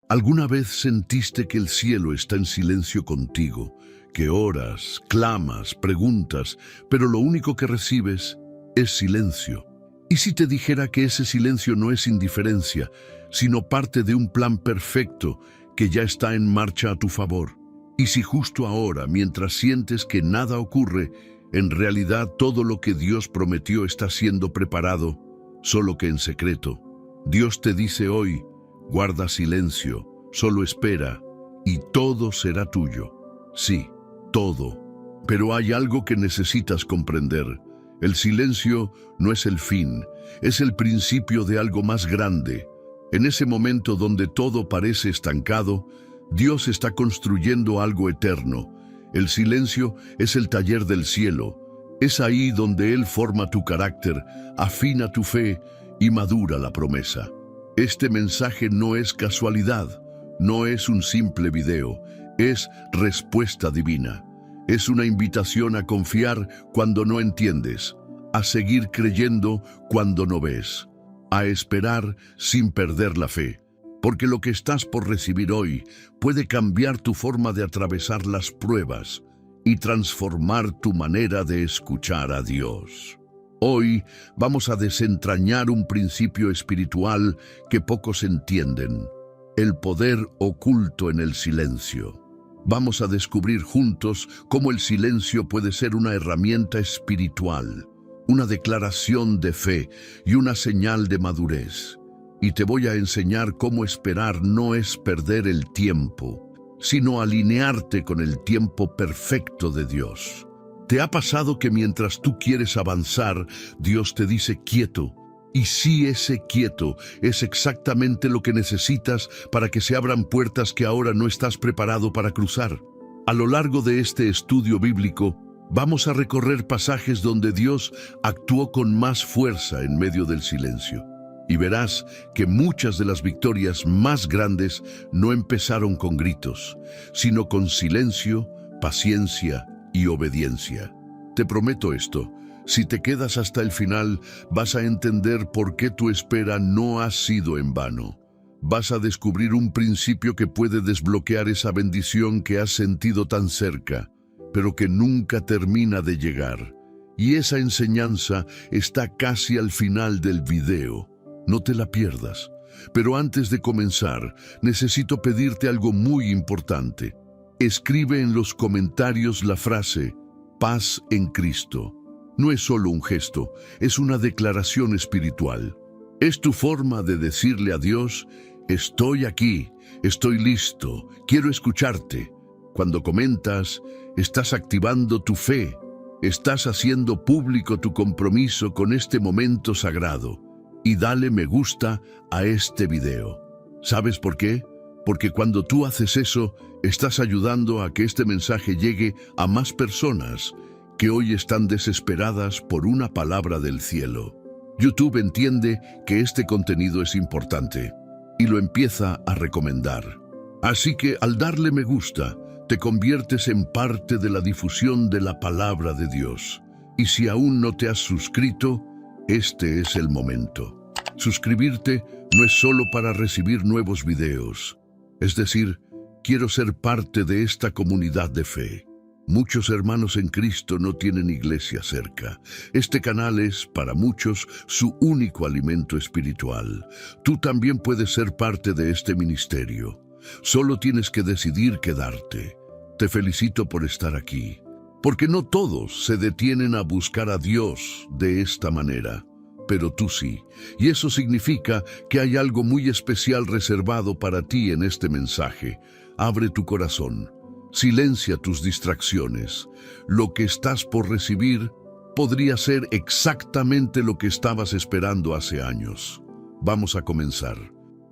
¿Alguna vez sentiste que el cielo está en silencio contigo, que oras, clamas, preguntas, pero lo único que recibes es silencio? ¿Y si te dijera que ese silencio no es indiferencia, sino parte de un plan perfecto que ya está en marcha a tu favor? ¿Y si justo ahora, mientras sientes que nada ocurre, en realidad todo lo que Dios prometió está siendo preparado, solo que en secreto? Dios te dice hoy: guarda silencio, solo espera, y todo será tuyo. Sí, todo. Pero hay algo que necesitas comprender. El silencio no es el fin, es el principio de algo más grande. En ese momento donde todo parece estancado, Dios está construyendo algo eterno. El silencio es el taller del cielo. Es ahí donde Él forma tu carácter, afina tu fe y madura la promesa. Este mensaje no es casualidad, no es un simple video, es respuesta divina. Es una invitación a confiar cuando no entiendes, a seguir creyendo cuando no ves, a esperar sin perder la fe. Porque lo que estás por recibir hoy puede cambiar tu forma de atravesar las pruebas y transformar tu manera de escuchar a Dios. Hoy vamos a desentrañar un principio espiritual que pocos entienden: el poder oculto en el silencio. Vamos a descubrir juntos cómo el silencio puede ser una herramienta espiritual, una declaración de fe y una señal de madurez. Y te voy a enseñar cómo esperar no es perder el tiempo, sino alinearte con el tiempo perfecto de Dios. ¿Te ha pasado que mientras tú quieres avanzar, Dios te dice quieto? Y sí, ese quieto es exactamente lo que necesitas para que se abran puertas que ahora no estás preparado para cruzar. A lo largo de este estudio bíblico, vamos a recorrer pasajes donde Dios actuó con más fuerza en medio del silencio. Y verás que muchas de las victorias más grandes no empezaron con gritos, sino con silencio, paciencia y obediencia. Te prometo esto: si te quedas hasta el final, vas a entender por qué tu espera no ha sido en vano. Vas a descubrir un principio que puede desbloquear esa bendición que has sentido tan cerca, pero que nunca termina de llegar. Y esa enseñanza está casi al final del video. No te la pierdas. Pero antes de comenzar, necesito pedirte algo muy importante. Escribe en los comentarios la frase «Paz en Cristo». No es solo un gesto, es una declaración espiritual. Es tu forma de decirle a Dios: estoy aquí, estoy listo, quiero escucharte. Cuando comentas, estás activando tu fe, estás haciendo público tu compromiso con este momento sagrado. Y dale me gusta a este video. ¿Sabes por qué? Porque cuando tú haces eso, estás ayudando a que este mensaje llegue a más personas que hoy están desesperadas por una palabra del cielo. YouTube entiende que este contenido es importante y lo empieza a recomendar. Así que al darle me gusta, te conviertes en parte de la difusión de la palabra de Dios. Y si aún no te has suscrito, este es el momento. Suscribirte no es solo para recibir nuevos videos. Es decir, quiero ser parte de esta comunidad de fe. Muchos hermanos en Cristo no tienen iglesia cerca. Este canal es, para muchos, su único alimento espiritual. Tú también puedes ser parte de este ministerio. Solo tienes que decidir quedarte. Te felicito por estar aquí, porque no todos se detienen a buscar a Dios de esta manera, pero tú sí. Y eso significa que hay algo muy especial reservado para ti en este mensaje. Abre tu corazón. Silencia tus distracciones. Lo que estás por recibir podría ser exactamente lo que estabas esperando hace años. Vamos a comenzar.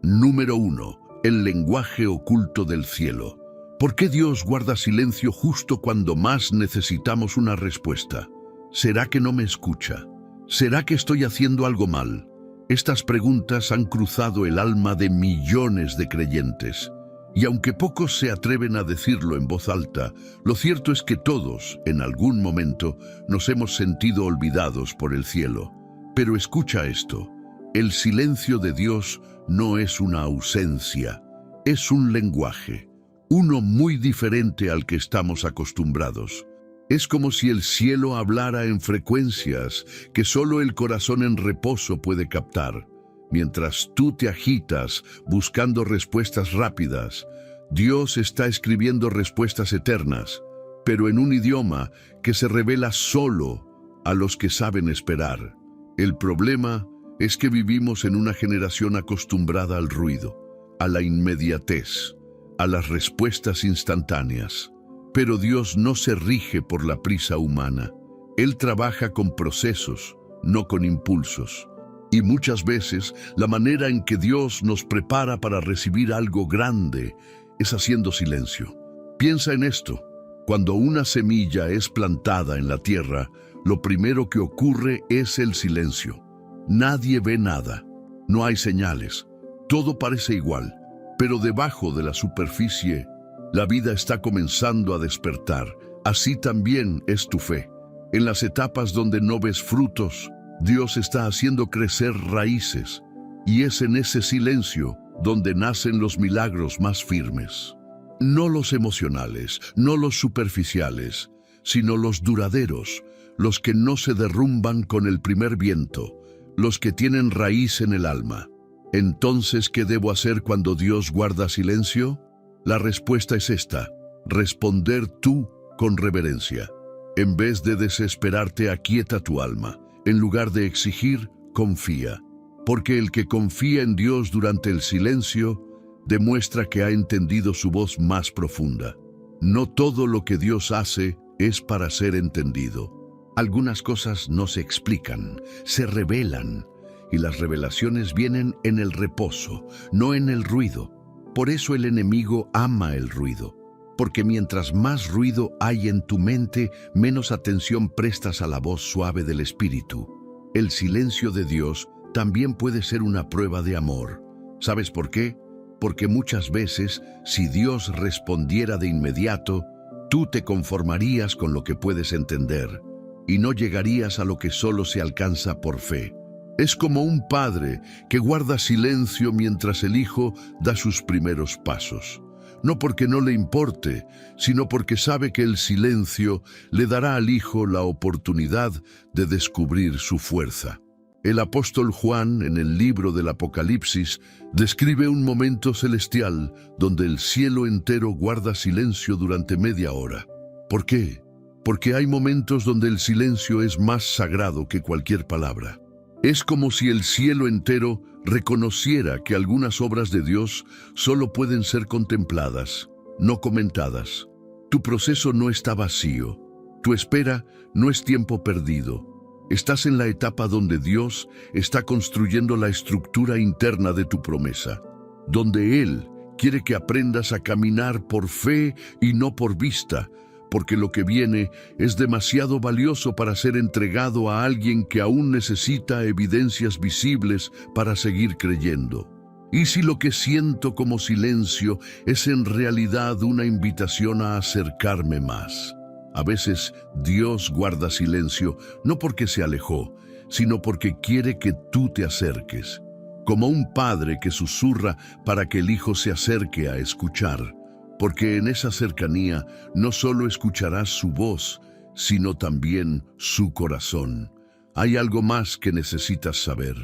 Número 1. El lenguaje oculto del cielo. ¿Por qué Dios guarda silencio justo cuando más necesitamos una respuesta? ¿Será que no me escucha? ¿Será que estoy haciendo algo mal? Estas preguntas han cruzado el alma de millones de creyentes. Y aunque pocos se atreven a decirlo en voz alta, lo cierto es que todos, en algún momento, nos hemos sentido olvidados por el cielo. Pero escucha esto: el silencio de Dios no es una ausencia, es un lenguaje, uno muy diferente al que estamos acostumbrados. Es como si el cielo hablara en frecuencias que solo el corazón en reposo puede captar. Mientras tú te agitas buscando respuestas rápidas, Dios está escribiendo respuestas eternas, pero en un idioma que se revela solo a los que saben esperar. El problema es que vivimos en una generación acostumbrada al ruido, a la inmediatez, a las respuestas instantáneas. Pero Dios no se rige por la prisa humana. Él trabaja con procesos, no con impulsos. Y muchas veces la manera en que Dios nos prepara para recibir algo grande es haciendo silencio. Piensa en esto. Cuando una semilla es plantada en la tierra, lo primero que ocurre es el silencio. Nadie ve nada, no hay señales, todo parece igual, pero debajo de la superficie, la vida está comenzando a despertar. Así también es tu fe. En las etapas donde no ves frutos, Dios está haciendo crecer raíces, y es en ese silencio donde nacen los milagros más firmes. No los emocionales, no los superficiales, sino los duraderos, los que no se derrumban con el primer viento, los que tienen raíz en el alma. Entonces, ¿qué debo hacer cuando Dios guarda silencio? La respuesta es esta: responder tú con reverencia. En vez de desesperarte, aquieta tu alma. En lugar de exigir, confía. Porque el que confía en Dios durante el silencio demuestra que ha entendido su voz más profunda. No todo lo que Dios hace es para ser entendido. Algunas cosas no se explican, se revelan, y las revelaciones vienen en el reposo, no en el ruido. Por eso el enemigo ama el ruido, porque mientras más ruido hay en tu mente, menos atención prestas a la voz suave del Espíritu. El silencio de Dios también puede ser una prueba de amor. ¿Sabes por qué? Porque muchas veces, si Dios respondiera de inmediato, tú te conformarías con lo que puedes entender, y no llegarías a lo que solo se alcanza por fe. Es como un padre que guarda silencio mientras el hijo da sus primeros pasos. No porque no le importe, sino porque sabe que el silencio le dará al hijo la oportunidad de descubrir su fuerza. El apóstol Juan, en el libro del Apocalipsis, describe un momento celestial donde el cielo entero guarda silencio durante media hora. ¿Por qué? Porque hay momentos donde el silencio es más sagrado que cualquier palabra. Es como si el cielo entero reconociera que algunas obras de Dios solo pueden ser contempladas, no comentadas. Tu proceso no está vacío. Tu espera no es tiempo perdido. Estás en la etapa donde Dios está construyendo la estructura interna de tu promesa, donde Él quiere que aprendas a caminar por fe y no por vista, porque lo que viene es demasiado valioso para ser entregado a alguien que aún necesita evidencias visibles para seguir creyendo. ¿Y si lo que siento como silencio es en realidad una invitación a acercarme más? A veces Dios guarda silencio no porque se alejó, sino porque quiere que tú te acerques, como un padre que susurra para que el hijo se acerque a escuchar. Porque en esa cercanía no solo escucharás su voz, sino también su corazón. Hay algo más que necesitas saber.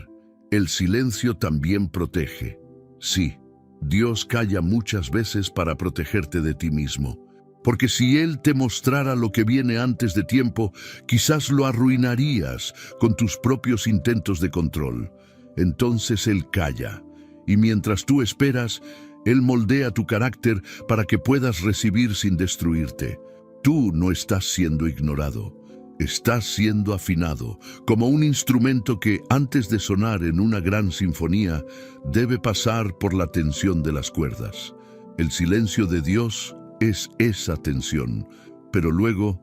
El silencio también protege. Sí, Dios calla muchas veces para protegerte de ti mismo. Porque si Él te mostrara lo que viene antes de tiempo, quizás lo arruinarías con tus propios intentos de control. Entonces Él calla, y mientras tú esperas, Él moldea tu carácter para que puedas recibir sin destruirte. Tú no estás siendo ignorado, estás siendo afinado, como un instrumento que, antes de sonar en una gran sinfonía, debe pasar por la tensión de las cuerdas. El silencio de Dios es esa tensión, pero luego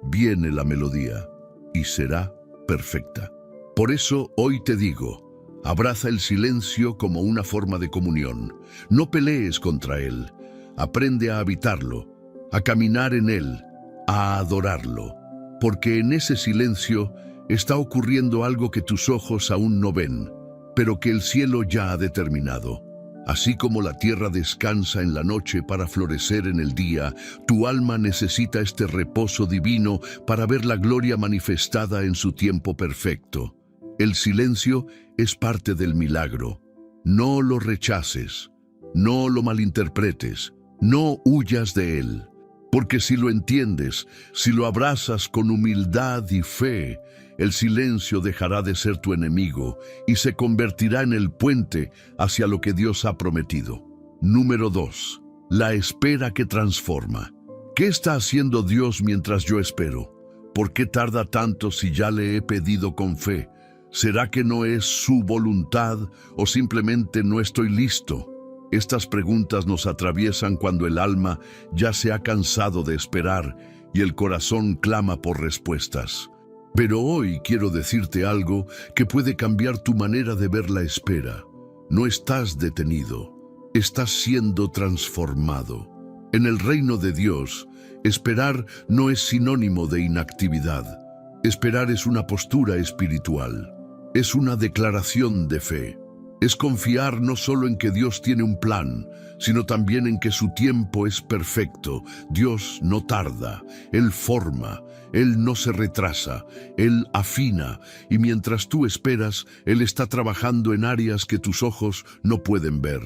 viene la melodía y será perfecta. Por eso hoy te digo, abraza el silencio como una forma de comunión. No pelees contra él. Aprende a habitarlo, a caminar en él, a adorarlo. Porque en ese silencio está ocurriendo algo que tus ojos aún no ven, pero que el cielo ya ha determinado. Así como la tierra descansa en la noche para florecer en el día, tu alma necesita este reposo divino para ver la gloria manifestada en su tiempo perfecto. El silencio es parte del milagro. No lo rechaces, no lo malinterpretes, no huyas de él. Porque si lo entiendes, si lo abrazas con humildad y fe, el silencio dejará de ser tu enemigo y se convertirá en el puente hacia lo que Dios ha prometido. Número 2. La espera que transforma. ¿Qué está haciendo Dios mientras yo espero? ¿Por qué tarda tanto si ya le he pedido con fe? ¿Será que no es su voluntad o simplemente no estoy listo? Estas preguntas nos atraviesan cuando el alma ya se ha cansado de esperar y el corazón clama por respuestas. Pero hoy quiero decirte algo que puede cambiar tu manera de ver la espera. No estás detenido, estás siendo transformado. En el reino de Dios, esperar no es sinónimo de inactividad. Esperar es una postura espiritual, es una declaración de fe. Es confiar no solo en que Dios tiene un plan, sino también en que su tiempo es perfecto. Dios no tarda, Él forma, Él no se retrasa, Él afina, y mientras tú esperas, Él está trabajando en áreas que tus ojos no pueden ver.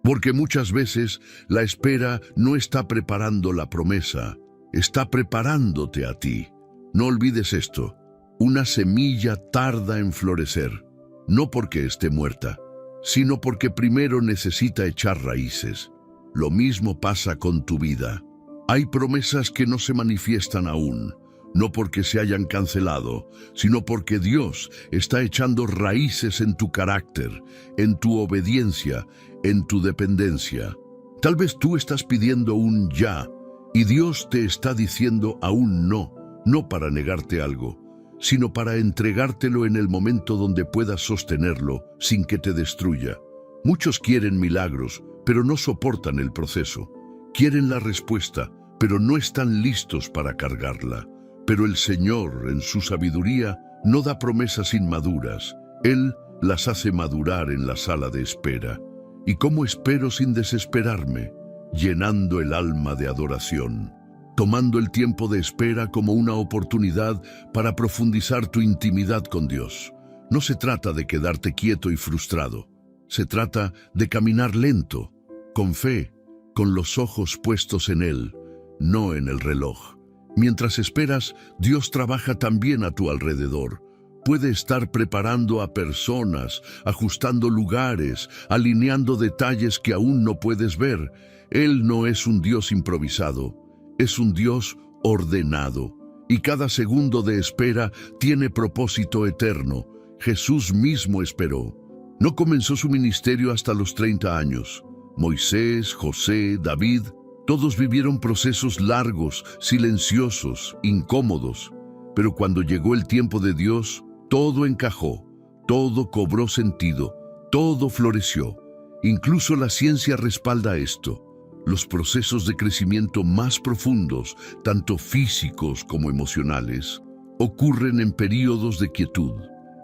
Porque muchas veces la espera no está preparando la promesa, está preparándote a ti. No olvides esto, una semilla tarda en florecer, no porque esté muerta, sino porque primero necesita echar raíces. Lo mismo pasa con tu vida. Hay promesas que no se manifiestan aún, no porque se hayan cancelado, sino porque Dios está echando raíces en tu carácter, en tu obediencia, en tu dependencia. Tal vez tú estás pidiendo un ya, y Dios te está diciendo aún no, no para negarte algo, sino para entregártelo en el momento donde puedas sostenerlo sin que te destruya. Muchos quieren milagros, pero no soportan el proceso. Quieren la respuesta, pero no están listos para cargarla. Pero el Señor, en su sabiduría, no da promesas inmaduras. Él las hace madurar en la sala de espera. ¿Y cómo espero sin desesperarme? Llenando el alma de adoración, tomando el tiempo de espera como una oportunidad para profundizar tu intimidad con Dios. No se trata de quedarte quieto y frustrado. Se trata de caminar lento, con fe, con los ojos puestos en Él, no en el reloj. Mientras esperas, Dios trabaja también a tu alrededor. Puede estar preparando a personas, ajustando lugares, alineando detalles que aún no puedes ver. Él no es un Dios improvisado. Es un Dios ordenado, y cada segundo de espera tiene propósito eterno. Jesús mismo esperó. No comenzó su ministerio hasta los 30 años. Moisés, José, David, todos vivieron procesos largos, silenciosos, incómodos. Pero cuando llegó el tiempo de Dios, todo encajó, todo cobró sentido, todo floreció. Incluso la ciencia respalda esto. Los procesos de crecimiento más profundos, tanto físicos como emocionales, ocurren en períodos de quietud.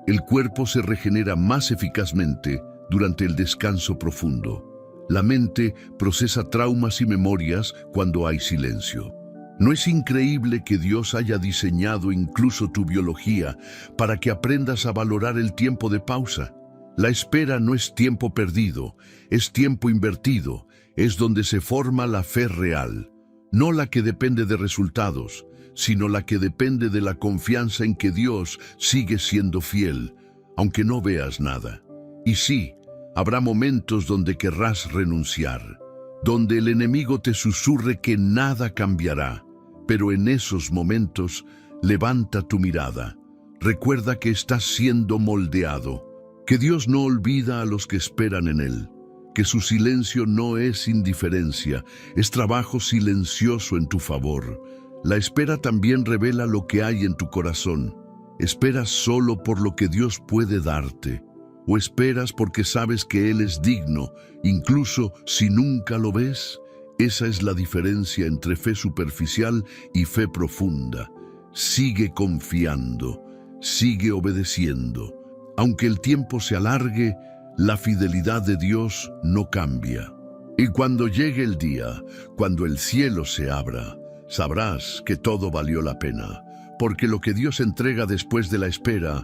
El cuerpo se regenera más eficazmente durante el descanso profundo. La mente procesa traumas y memorias cuando hay silencio. ¿No es increíble que Dios haya diseñado incluso tu biología para que aprendas a valorar el tiempo de pausa? La espera no es tiempo perdido, es tiempo invertido. Es donde se forma la fe real, no la que depende de resultados, sino la que depende de la confianza en que Dios sigue siendo fiel, aunque no veas nada. Y sí, habrá momentos donde querrás renunciar, donde el enemigo te susurre que nada cambiará, pero en esos momentos levanta tu mirada. Recuerda que estás siendo moldeado, que Dios no olvida a los que esperan en Él, que su silencio no es indiferencia, es trabajo silencioso en tu favor. La espera también revela lo que hay en tu corazón. ¿Esperas solo por lo que Dios puede darte? ¿O esperas porque sabes que Él es digno, incluso si nunca lo ves? Esa es la diferencia entre fe superficial y fe profunda. Sigue confiando, sigue obedeciendo. Aunque el tiempo se alargue, La fidelidad de Dios no cambia. Y cuando llegue el día, cuando el cielo se abra, sabrás que todo valió la pena, porque lo que Dios entrega después de la espera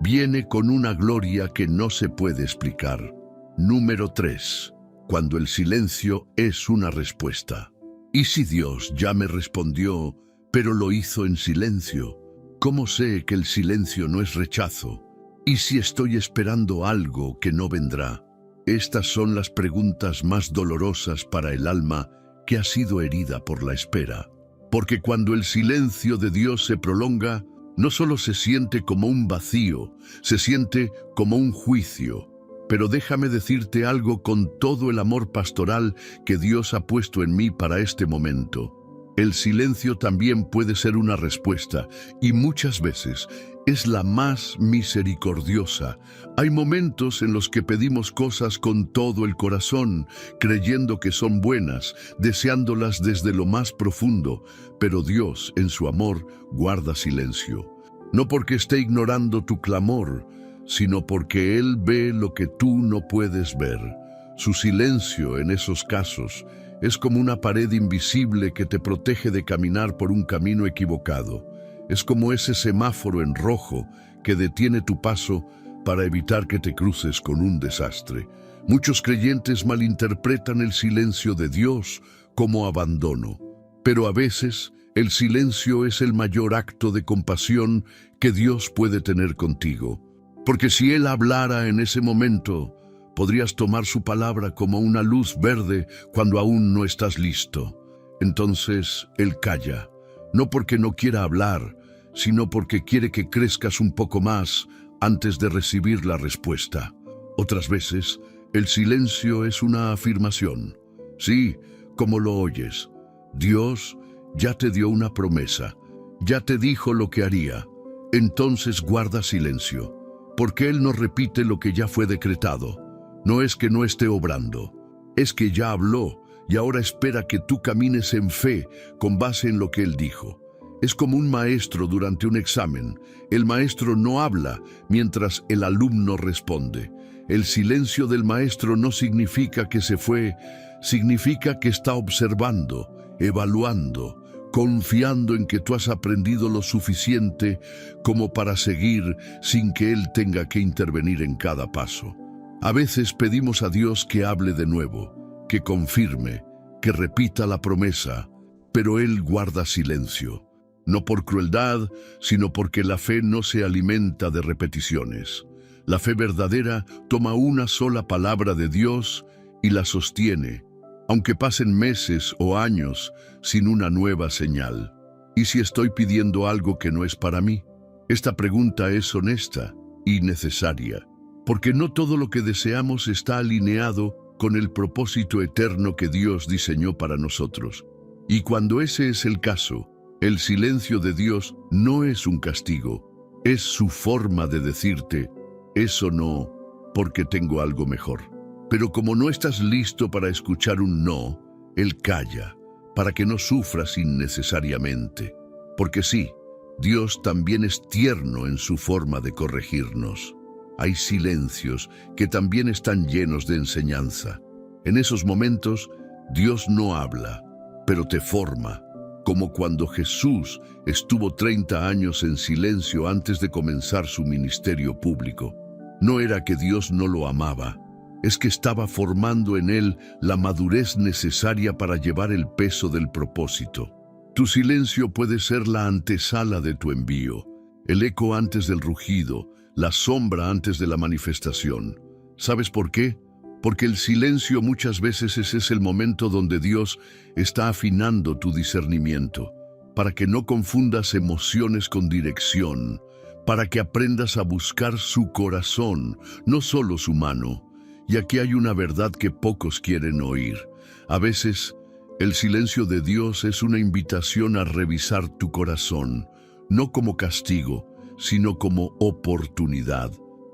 viene con una gloria que no se puede explicar. Número 3. Cuando el silencio es una respuesta. ¿Y si Dios ya me respondió, pero lo hizo en silencio? ¿Cómo sé que el silencio no es rechazo? ¿Y si estoy esperando algo que no vendrá? Estas son las preguntas más dolorosas para el alma que ha sido herida por la espera. Porque cuando el silencio de Dios se prolonga, no solo se siente como un vacío, se siente como un juicio. Pero déjame decirte algo con todo el amor pastoral que Dios ha puesto en mí para este momento. El silencio también puede ser una respuesta, y muchas veces es la más misericordiosa. Hay momentos en los que pedimos cosas con todo el corazón, creyendo que son buenas, deseándolas desde lo más profundo, pero Dios, en su amor, guarda silencio. No porque esté ignorando tu clamor, sino porque Él ve lo que tú no puedes ver. Su silencio en esos casos es como una pared invisible que te protege de caminar por un camino equivocado. Es como ese semáforo en rojo que detiene tu paso para evitar que te cruces con un desastre. Muchos creyentes malinterpretan el silencio de Dios como abandono, pero a veces el silencio es el mayor acto de compasión que Dios puede tener contigo. Porque si Él hablara en ese momento, podrías tomar su palabra como una luz verde cuando aún no estás listo. Entonces Él calla, no porque no quiera hablar, sino porque quiere que crezcas un poco más antes de recibir la respuesta. Otras veces, el silencio es una afirmación. Sí, como lo oyes. Dios ya te dio una promesa, ya te dijo lo que haría. Entonces guarda silencio, porque Él no repite lo que ya fue decretado. No es que no esté obrando, es que ya habló y ahora espera que tú camines en fe con base en lo que Él dijo. Es como un maestro durante un examen. El maestro no habla mientras el alumno responde. El silencio del maestro no significa que se fue, significa que está observando, evaluando, confiando en que tú has aprendido lo suficiente como para seguir sin que Él tenga que intervenir en cada paso. A veces pedimos a Dios que hable de nuevo, que confirme, que repita la promesa, pero Él guarda silencio. No por crueldad, sino porque la fe no se alimenta de repeticiones. La fe verdadera toma una sola palabra de Dios y la sostiene, aunque pasen meses o años sin una nueva señal. ¿Y si estoy pidiendo algo que no es para mí? Esta pregunta es honesta y necesaria, porque no todo lo que deseamos está alineado con el propósito eterno que Dios diseñó para nosotros. Y cuando ese es el caso, el silencio de Dios no es un castigo, es su forma de decirte, eso no, porque tengo algo mejor. Pero como no estás listo para escuchar un no, Él calla, para que no sufras innecesariamente. Porque sí, Dios también es tierno en su forma de corregirnos. Hay silencios que también están llenos de enseñanza. En esos momentos, Dios no habla, pero te forma, como cuando Jesús estuvo 30 años en silencio antes de comenzar su ministerio público. No era que Dios no lo amaba, es que estaba formando en él la madurez necesaria para llevar el peso del propósito. Tu silencio puede ser la antesala de tu envío, el eco antes del rugido, la sombra antes de la manifestación. ¿Sabes por qué? Porque el silencio muchas veces es el momento donde Dios está afinando tu discernimiento, para que no confundas emociones con dirección, para que aprendas a buscar su corazón, no solo su mano. Y aquí hay una verdad que pocos quieren oír. A veces, el silencio de Dios es una invitación a revisar tu corazón, no como castigo, sino como oportunidad.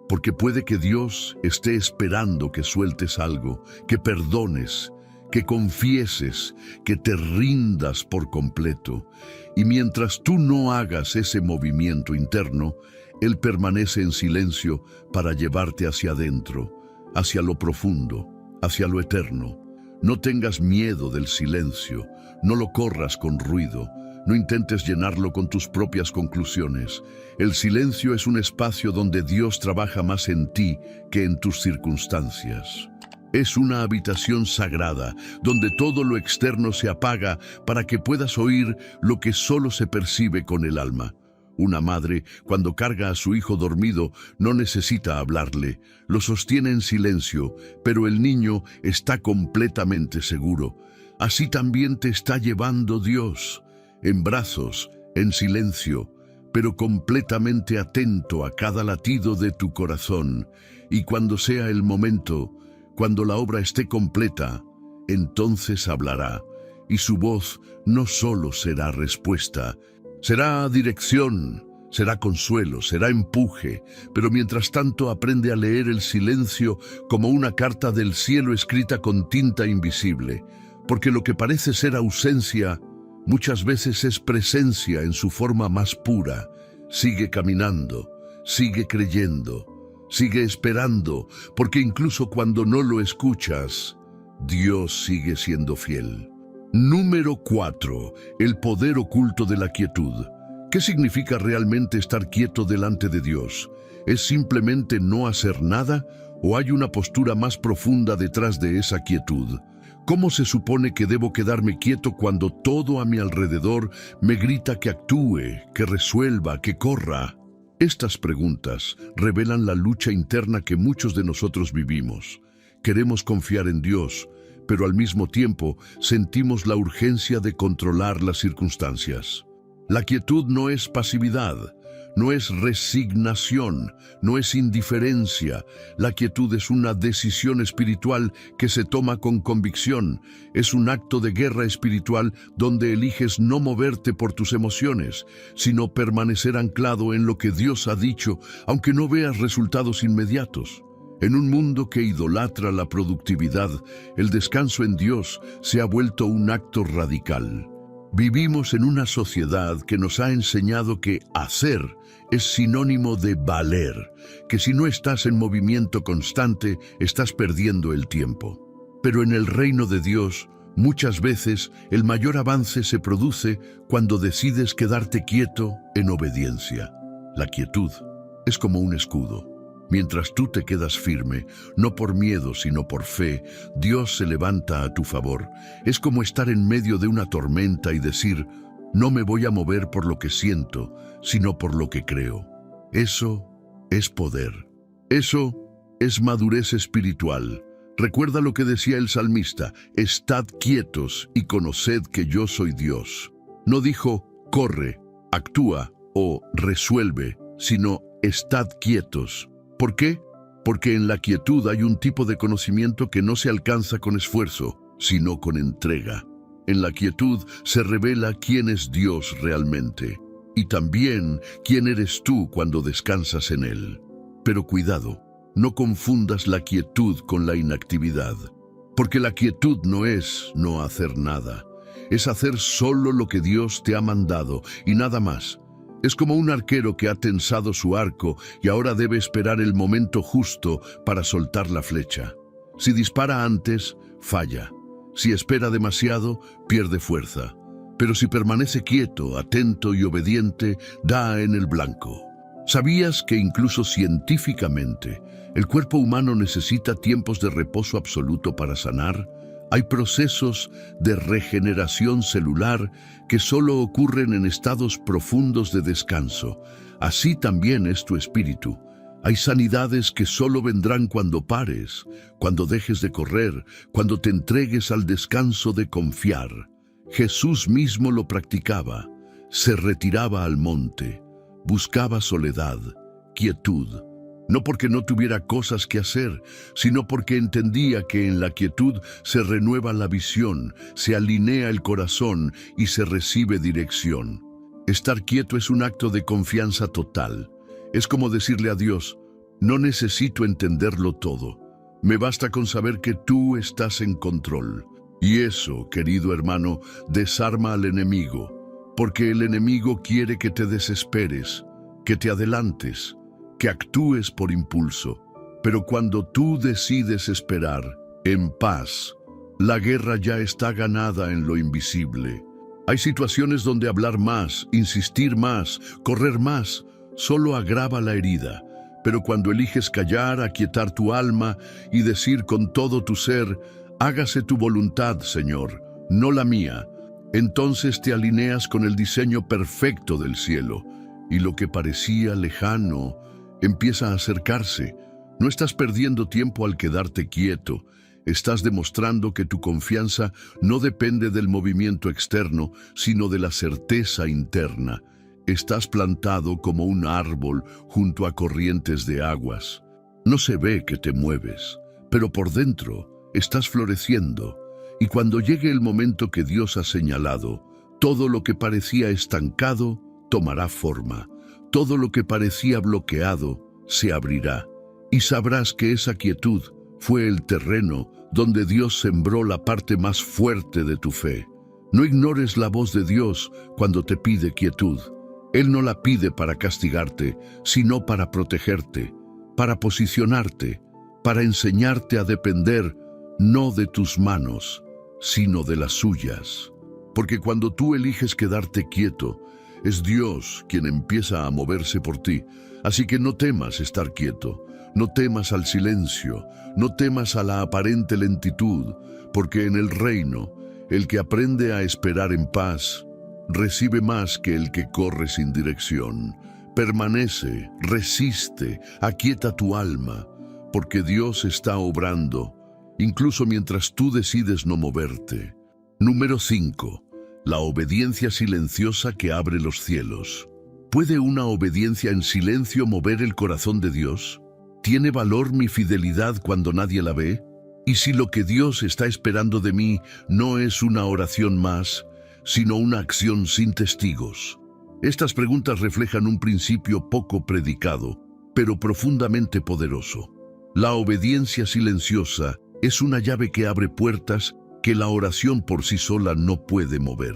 Porque puede que Dios esté esperando que sueltes algo, que perdones, que confieses, que te rindas por completo. Y mientras tú no hagas ese movimiento interno, Él permanece en silencio para llevarte hacia adentro. hacia lo profundo, hacia lo eterno. No tengas miedo del silencio, no lo corras con ruido, no intentes llenarlo con tus propias conclusiones. El silencio es un espacio donde Dios trabaja más en ti que en tus circunstancias. Es una habitación sagrada, donde todo lo externo se apaga para que puedas oír lo que solo se percibe con el alma. Una madre, cuando carga a su hijo dormido, no necesita hablarle, lo sostiene en silencio, pero el niño está completamente seguro. Así también te está llevando Dios, en brazos, en silencio, pero completamente atento a cada latido de tu corazón. Y cuando sea el momento, cuando la obra esté completa, entonces hablará, y su voz no solo será respuesta, será dirección, será consuelo, será empuje, pero mientras tanto aprende a leer el silencio como una carta del cielo escrita con tinta invisible, porque lo que parece ser ausencia, muchas veces es presencia en su forma más pura. Sigue caminando, sigue creyendo, sigue esperando, porque incluso cuando no lo escuchas, Dios sigue siendo fiel. Número 4. El poder oculto de la quietud. ¿Qué significa realmente estar quieto delante de Dios? ¿Es simplemente no hacer nada o hay una postura más profunda detrás de esa quietud? ¿Cómo se supone que debo quedarme quieto cuando todo a mi alrededor me grita que actúe, que resuelva, que corra? Estas preguntas revelan la lucha interna que muchos de nosotros vivimos. Queremos confiar en Dios, pero al mismo tiempo sentimos la urgencia de controlar las circunstancias. La quietud no es pasividad, no es resignación, no es indiferencia. La quietud es una decisión espiritual que se toma con convicción. Es un acto de guerra espiritual donde eliges no moverte por tus emociones, sino permanecer anclado en lo que Dios ha dicho, aunque no veas resultados inmediatos. En un mundo que idolatra la productividad, el descanso en Dios se ha vuelto un acto radical. Vivimos en una sociedad que nos ha enseñado que hacer es sinónimo de valer, que si no estás en movimiento constante, estás perdiendo el tiempo. Pero en el reino de Dios, muchas veces el mayor avance se produce cuando decides quedarte quieto en obediencia. La quietud es como un escudo. Mientras tú te quedas firme, no por miedo sino por fe, Dios se levanta a tu favor. Es como estar en medio de una tormenta y decir, no me voy a mover por lo que siento, sino por lo que creo. Eso es poder. Eso es madurez espiritual. Recuerda lo que decía el salmista, estad quietos y conoced que yo soy Dios. No dijo, corre, actúa o resuelve, sino estad quietos. ¿Por qué? Porque en la quietud hay un tipo de conocimiento que no se alcanza con esfuerzo, sino con entrega. En la quietud se revela quién es Dios realmente, y también quién eres tú cuando descansas en Él. Pero cuidado, no confundas la quietud con la inactividad, porque la quietud no es no hacer nada, es hacer solo lo que Dios te ha mandado y nada más. Es como un arquero que ha tensado su arco y ahora debe esperar el momento justo para soltar la flecha. Si dispara antes, falla. Si espera demasiado, pierde fuerza. Pero si permanece quieto, atento y obediente, da en el blanco. ¿Sabías que incluso científicamente el cuerpo humano necesita tiempos de reposo absoluto para sanar? Hay procesos de regeneración celular que solo ocurren en estados profundos de descanso. Así también es tu espíritu. Hay sanidades que solo vendrán cuando pares, cuando dejes de correr, cuando te entregues al descanso de confiar. Jesús mismo lo practicaba. Se retiraba al monte, buscaba soledad, quietud. No porque no tuviera cosas que hacer, sino porque entendía que en la quietud se renueva la visión, se alinea el corazón y se recibe dirección. Estar quieto es un acto de confianza total. Es como decirle a Dios, no necesito entenderlo todo. Me basta con saber que tú estás en control. Y eso, querido hermano, desarma al enemigo, porque el enemigo quiere que te desesperes, que te adelantes, que actúes por impulso. Pero cuando tú decides esperar, en paz, la guerra ya está ganada en lo invisible. Hay situaciones donde hablar más, insistir más, correr más, solo agrava la herida. Pero cuando eliges callar, aquietar tu alma y decir con todo tu ser, hágase tu voluntad, Señor, no la mía, entonces te alineas con el diseño perfecto del cielo, y lo que parecía lejano empieza a acercarse. No estás perdiendo tiempo al quedarte quieto. Estás demostrando que tu confianza no depende del movimiento externo, sino de la certeza interna. Estás plantado como un árbol junto a corrientes de aguas. No se ve que te mueves, pero por dentro estás floreciendo. Y cuando llegue el momento que Dios ha señalado, todo lo que parecía estancado tomará forma. Todo lo que parecía bloqueado se abrirá. Y sabrás que esa quietud fue el terreno donde Dios sembró la parte más fuerte de tu fe. No ignores la voz de Dios cuando te pide quietud. Él no la pide para castigarte, sino para protegerte, para posicionarte, para enseñarte a depender no de tus manos, sino de las suyas. Porque cuando tú eliges quedarte quieto, es Dios quien empieza a moverse por ti. Así que no temas estar quieto. No temas al silencio, no temas a la aparente lentitud, porque en el reino, el que aprende a esperar en paz, recibe más que el que corre sin dirección. Permanece, resiste, aquieta tu alma, porque Dios está obrando, incluso mientras tú decides no moverte. Número 5. La obediencia silenciosa que abre los cielos. ¿Puede una obediencia en silencio mover el corazón de Dios? ¿Tiene valor mi fidelidad cuando nadie la ve? ¿Y si lo que Dios está esperando de mí no es una oración más, sino una acción sin testigos? Estas preguntas reflejan un principio poco predicado, pero profundamente poderoso. La obediencia silenciosa es una llave que abre puertas que la oración por sí sola no puede mover.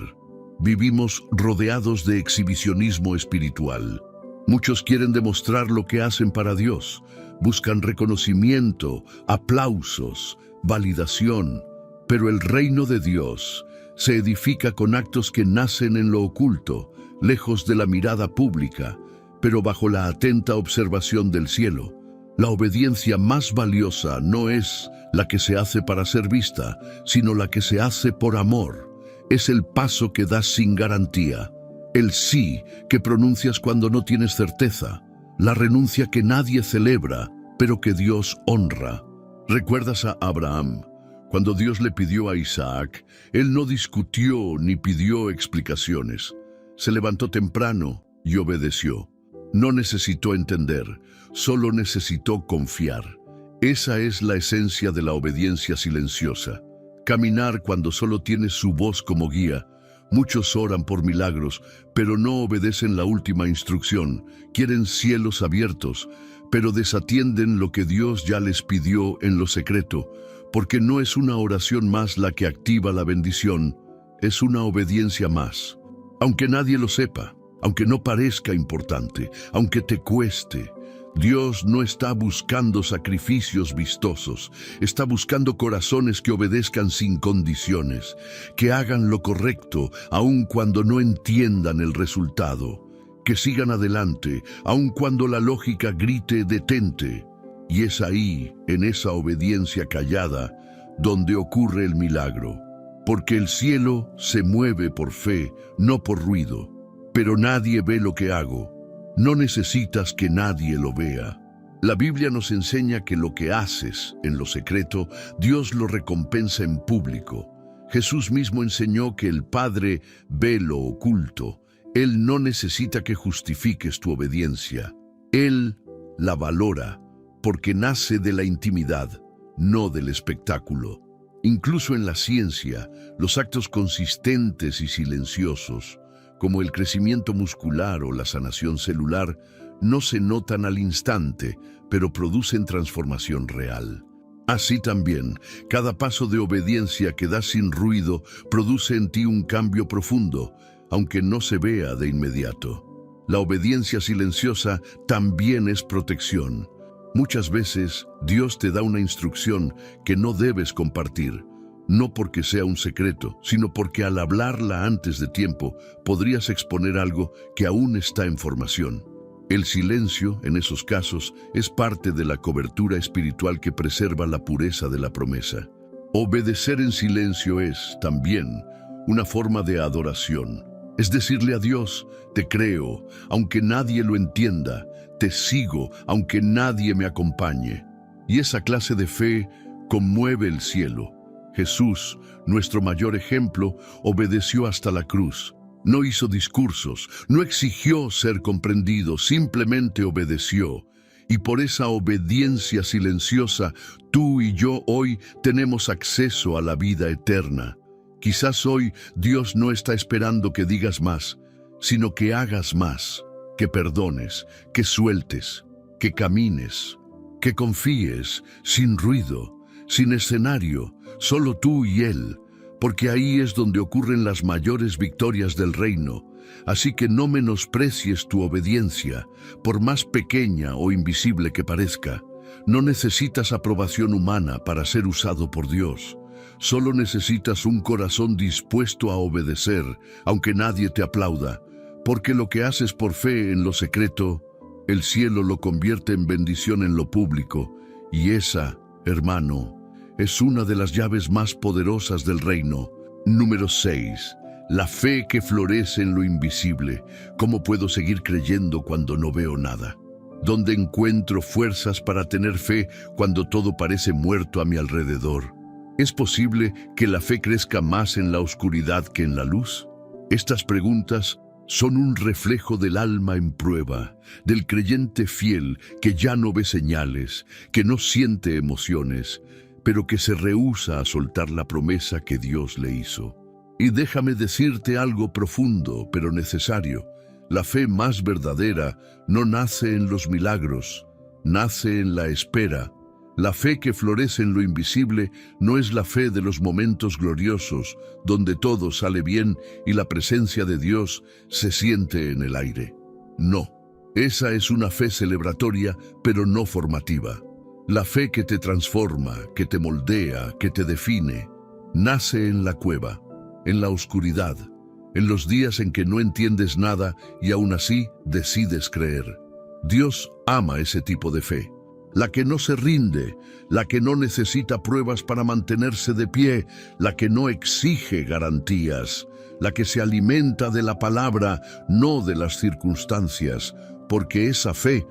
Vivimos rodeados de exhibicionismo espiritual. Muchos quieren demostrar lo que hacen para Dios. Buscan reconocimiento, aplausos, validación. Pero el reino de Dios se edifica con actos que nacen en lo oculto, lejos de la mirada pública, pero bajo la atenta observación del cielo. La obediencia más valiosa no es la que se hace para ser vista, sino la que se hace por amor. Es el paso que das sin garantía, el sí que pronuncias cuando no tienes certeza, la renuncia que nadie celebra, pero que Dios honra. ¿Recuerdas a Abraham? Cuando Dios le pidió a Isaac, él no discutió ni pidió explicaciones. Se levantó temprano y obedeció. No necesitó entender, solo necesitó confiar. Esa es la esencia de la obediencia silenciosa. Caminar cuando solo tienes su voz como guía. Muchos oran por milagros, pero no obedecen la última instrucción. Quieren cielos abiertos, pero desatienden lo que Dios ya les pidió en lo secreto, porque no es una oración más la que activa la bendición, es una obediencia más. Aunque nadie lo sepa, aunque no parezca importante, aunque te cueste, Dios no está buscando sacrificios vistosos, está buscando corazones que obedezcan sin condiciones, que hagan lo correcto aun cuando no entiendan el resultado, que sigan adelante aun cuando la lógica grite detente. Y es ahí, en esa obediencia callada, donde ocurre el milagro, porque el cielo se mueve por fe, no por ruido. Pero nadie ve lo que hago. No necesitas que nadie lo vea. La Biblia nos enseña que lo que haces en lo secreto, Dios lo recompensa en público. Jesús mismo enseñó que el Padre ve lo oculto. Él no necesita que justifiques tu obediencia. Él la valora porque nace de la intimidad, no del espectáculo. Incluso en la ciencia, los actos consistentes y silenciosos, como el crecimiento muscular o la sanación celular, no se notan al instante, pero producen transformación real. Así también, cada paso de obediencia que das sin ruido produce en ti un cambio profundo, aunque no se vea de inmediato. La obediencia silenciosa también es protección. Muchas veces Dios te da una instrucción que no debes compartir, no porque sea un secreto, sino porque al hablarla antes de tiempo podrías exponer algo que aún está en formación. El silencio, en esos casos, es parte de la cobertura espiritual que preserva la pureza de la promesa. Obedecer en silencio es, también, una forma de adoración. Es decirle a Dios, te creo, aunque nadie lo entienda, te sigo, aunque nadie me acompañe. Y esa clase de fe conmueve el cielo. Jesús, nuestro mayor ejemplo, obedeció hasta la cruz. No hizo discursos, no exigió ser comprendido, simplemente obedeció. Y por esa obediencia silenciosa, tú y yo hoy tenemos acceso a la vida eterna. Quizás hoy Dios no está esperando que digas más, sino que hagas más, que perdones, que sueltes, que camines, que confíes, sin ruido, sin escenario, solo tú y Él, porque ahí es donde ocurren las mayores victorias del reino. Así que no menosprecies tu obediencia, por más pequeña o invisible que parezca. No necesitas aprobación humana para ser usado por Dios. Solo necesitas un corazón dispuesto a obedecer, aunque nadie te aplauda, porque lo que haces por fe en lo secreto, el cielo lo convierte en bendición en lo público, y esa, hermano, es una de las llaves más poderosas del reino. Número 6. La fe que florece en lo invisible. ¿Cómo puedo seguir creyendo cuando no veo nada? ¿Dónde encuentro fuerzas para tener fe cuando todo parece muerto a mi alrededor? ¿Es posible que la fe crezca más en la oscuridad que en la luz? Estas preguntas son un reflejo del alma en prueba, del creyente fiel que ya no ve señales, que no siente emociones, pero que se rehúsa a soltar la promesa que Dios le hizo. Y déjame decirte algo profundo, pero necesario. La fe más verdadera no nace en los milagros, nace en la espera. La fe que florece en lo invisible no es la fe de los momentos gloriosos, donde todo sale bien y la presencia de Dios se siente en el aire. No, esa es una fe celebratoria, pero no formativa. La fe que te transforma, que te moldea, que te define, nace en la cueva, en la oscuridad, en los días en que no entiendes nada y aún así decides creer. Dios ama ese tipo de fe. La que no se rinde, la que no necesita pruebas para mantenerse de pie, la que no exige garantías, la que se alimenta de la palabra, no de las circunstancias, porque esa fe,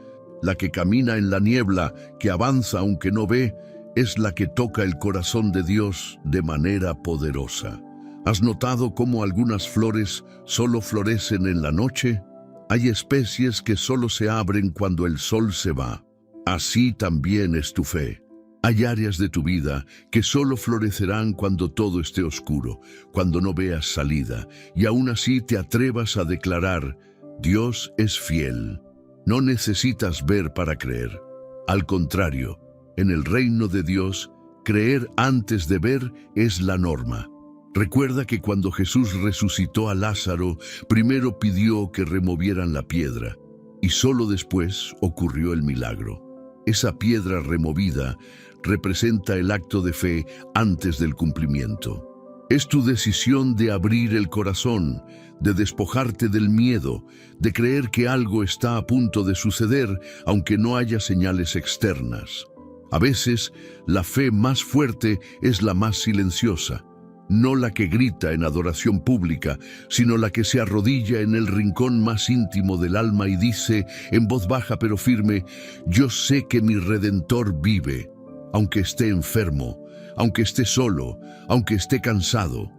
la que camina en la niebla, que avanza aunque no ve, es la que toca el corazón de Dios de manera poderosa. ¿Has notado cómo algunas flores solo florecen en la noche? Hay especies que solo se abren cuando el sol se va. Así también es tu fe. Hay áreas de tu vida que solo florecerán cuando todo esté oscuro, cuando no veas salida, y aún así te atrevas a declarar, Dios es fiel. No necesitas ver para creer. Al contrario, en el reino de Dios, creer antes de ver es la norma. Recuerda que cuando Jesús resucitó a Lázaro, primero pidió que removieran la piedra, y solo después ocurrió el milagro. Esa piedra removida representa el acto de fe antes del cumplimiento. Es tu decisión de abrir el corazón, de despojarte del miedo, de creer que algo está a punto de suceder, aunque no haya señales externas. A veces, la fe más fuerte es la más silenciosa, no la que grita en adoración pública, sino la que se arrodilla en el rincón más íntimo del alma y dice, en voz baja pero firme, yo sé que mi Redentor vive, aunque esté enfermo, aunque esté solo, aunque esté cansado.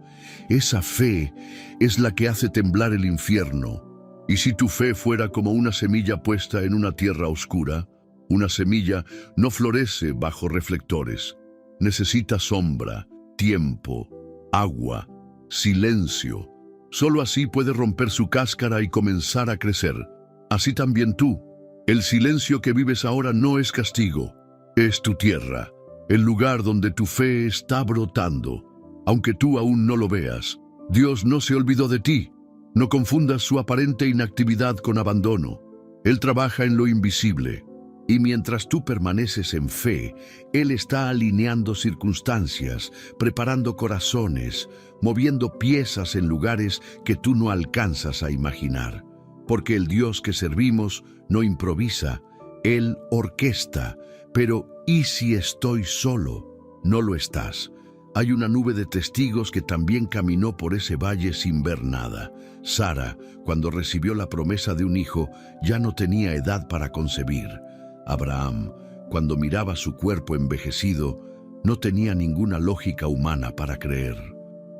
Esa fe es la que hace temblar el infierno. Y si tu fe fuera como una semilla puesta en una tierra oscura, una semilla no florece bajo reflectores. Necesita sombra, tiempo, agua, silencio. Solo así puede romper su cáscara y comenzar a crecer. Así también tú. El silencio que vives ahora no es castigo, es tu tierra, el lugar donde tu fe está brotando. Aunque tú aún no lo veas, Dios no se olvidó de ti. No confundas su aparente inactividad con abandono. Él trabaja en lo invisible. Y mientras tú permaneces en fe, Él está alineando circunstancias, preparando corazones, moviendo piezas en lugares que tú no alcanzas a imaginar. Porque el Dios que servimos no improvisa, Él orquesta. Pero ¿y si estoy solo? No lo estás. Hay una nube de testigos que también caminó por ese valle sin ver nada. Sara, cuando recibió la promesa de un hijo, ya no tenía edad para concebir. Abraham, cuando miraba su cuerpo envejecido, no tenía ninguna lógica humana para creer.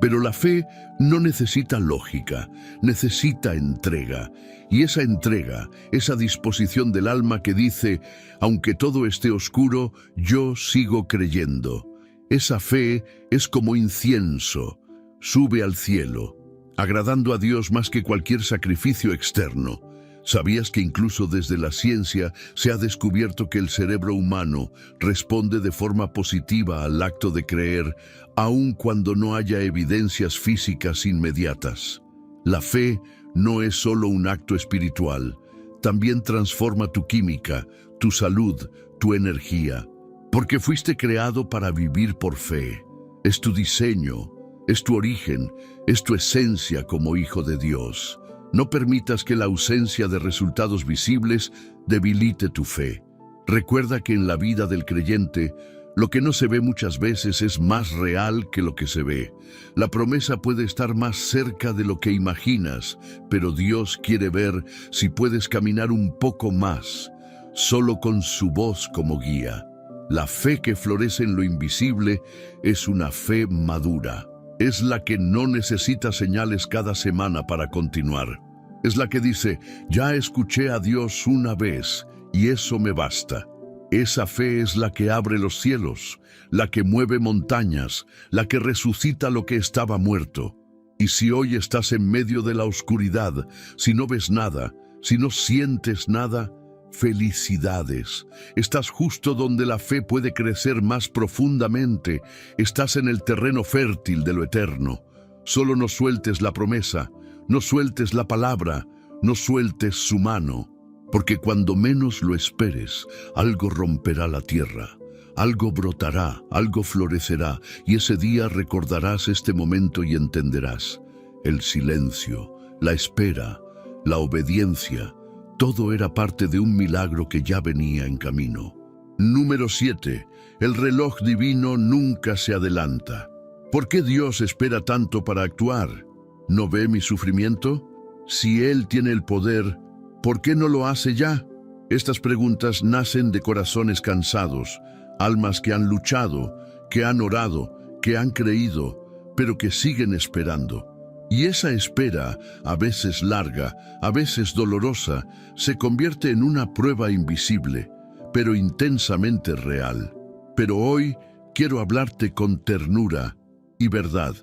Pero la fe no necesita lógica, necesita entrega. Y esa entrega, esa disposición del alma que dice, aunque todo esté oscuro, yo sigo creyendo. Esa fe es como incienso, sube al cielo, agradando a Dios más que cualquier sacrificio externo. ¿Sabías que incluso desde la ciencia se ha descubierto que el cerebro humano responde de forma positiva al acto de creer, aun cuando no haya evidencias físicas inmediatas? La fe no es solo un acto espiritual, también transforma tu química, tu salud, tu energía, porque fuiste creado para vivir por fe. Es tu diseño, es tu origen, es tu esencia como hijo de Dios. No permitas que la ausencia de resultados visibles debilite tu fe. Recuerda que en la vida del creyente, lo que no se ve muchas veces es más real que lo que se ve. La promesa puede estar más cerca de lo que imaginas, pero Dios quiere ver si puedes caminar un poco más, solo con su voz como guía. La fe que florece en lo invisible es una fe madura. Es la que no necesita señales cada semana para continuar. Es la que dice, ya escuché a Dios una vez y eso me basta. Esa fe es la que abre los cielos, la que mueve montañas, la que resucita lo que estaba muerto. Y si hoy estás en medio de la oscuridad, si no ves nada, si no sientes nada, felicidades. Estás justo donde la fe puede crecer más profundamente. Estás en el terreno fértil de lo eterno. Solo no sueltes la promesa, no sueltes la palabra, no sueltes su mano, porque cuando menos lo esperes, algo romperá la tierra, algo brotará, algo florecerá, y ese día recordarás este momento y entenderás. El silencio, la espera, la obediencia, todo era parte de un milagro que ya venía en camino. Número 7. El reloj divino nunca se adelanta. ¿Por qué Dios espera tanto para actuar? ¿No ve mi sufrimiento? Si Él tiene el poder, ¿por qué no lo hace ya? Estas preguntas nacen de corazones cansados, almas que han luchado, que han orado, que han creído, pero que siguen esperando. Y esa espera, a veces larga, a veces dolorosa, se convierte en una prueba invisible, pero intensamente real. Pero hoy quiero hablarte con ternura y verdad.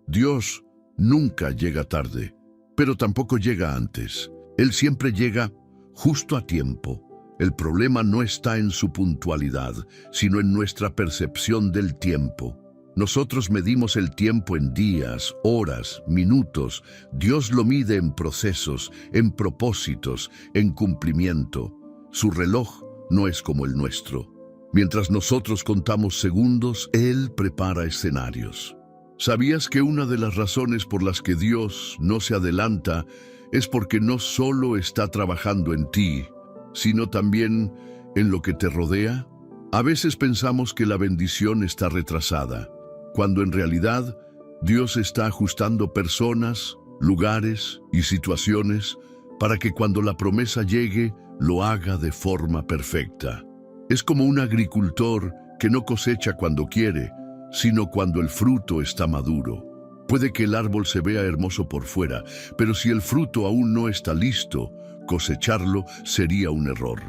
Dios nunca llega tarde, pero tampoco llega antes. Él siempre llega justo a tiempo. El problema no está en su puntualidad, sino en nuestra percepción del tiempo. Nosotros medimos el tiempo en días, horas, minutos. Dios lo mide en procesos, en propósitos, en cumplimiento. Su reloj no es como el nuestro. Mientras nosotros contamos segundos, Él prepara escenarios. ¿Sabías que una de las razones por las que Dios no se adelanta es porque no solo está trabajando en ti, sino también en lo que te rodea? A veces pensamos que la bendición está retrasada, cuando en realidad Dios está ajustando personas, lugares y situaciones para que cuando la promesa llegue, lo haga de forma perfecta. Es como un agricultor que no cosecha cuando quiere, sino cuando el fruto está maduro. Puede que el árbol se vea hermoso por fuera, pero si el fruto aún no está listo, cosecharlo sería un error.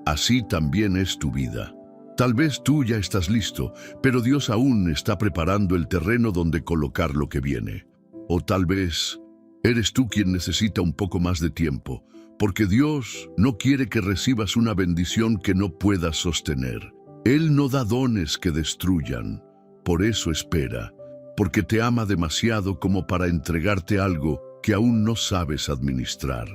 Así también es tu vida. Tal vez tú ya estás listo, pero Dios aún está preparando el terreno donde colocar lo que viene. O tal vez eres tú quien necesita un poco más de tiempo, porque Dios no quiere que recibas una bendición que no puedas sostener. Él no da dones que destruyan, por eso espera, porque te ama demasiado como para entregarte algo que aún no sabes administrar.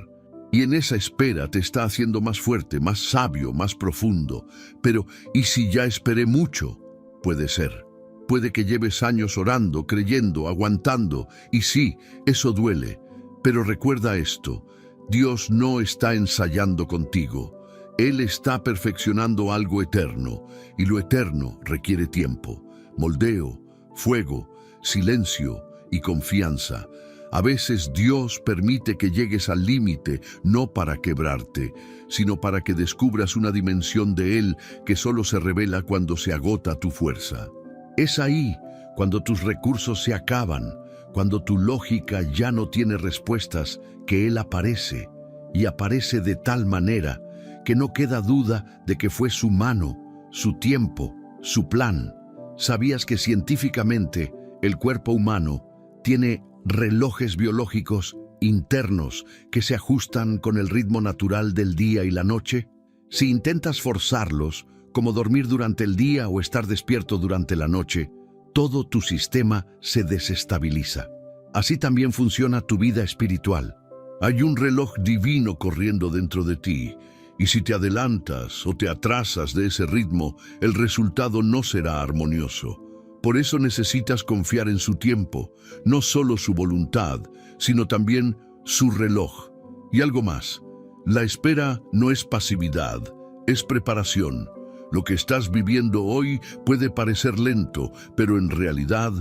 Y en esa espera te está haciendo más fuerte, más sabio, más profundo. Pero, ¿y si ya esperé mucho? Puede ser. Puede que lleves años orando, creyendo, aguantando. Y sí, eso duele. Pero recuerda esto, Dios no está ensayando contigo. Él está perfeccionando algo eterno, y lo eterno requiere tiempo, moldeo, fuego, silencio y confianza. A veces Dios permite que llegues al límite, no para quebrarte, sino para que descubras una dimensión de Él que solo se revela cuando se agota tu fuerza. Es ahí, cuando tus recursos se acaban, cuando tu lógica ya no tiene respuestas, que Él aparece, y aparece de tal manera que no queda duda de que fue su mano, su tiempo, su plan. ¿Sabías que científicamente el cuerpo humano tiene relojes biológicos internos que se ajustan con el ritmo natural del día y la noche? Si intentas forzarlos, como dormir durante el día o estar despierto durante la noche, todo tu sistema se desestabiliza. Así también funciona tu vida espiritual. Hay un reloj divino corriendo dentro de ti, y si te adelantas o te atrasas de ese ritmo, el resultado no será armonioso. Por eso necesitas confiar en su tiempo, no solo su voluntad, sino también su reloj. Y algo más, la espera no es pasividad, es preparación. Lo que estás viviendo hoy puede parecer lento, pero en realidad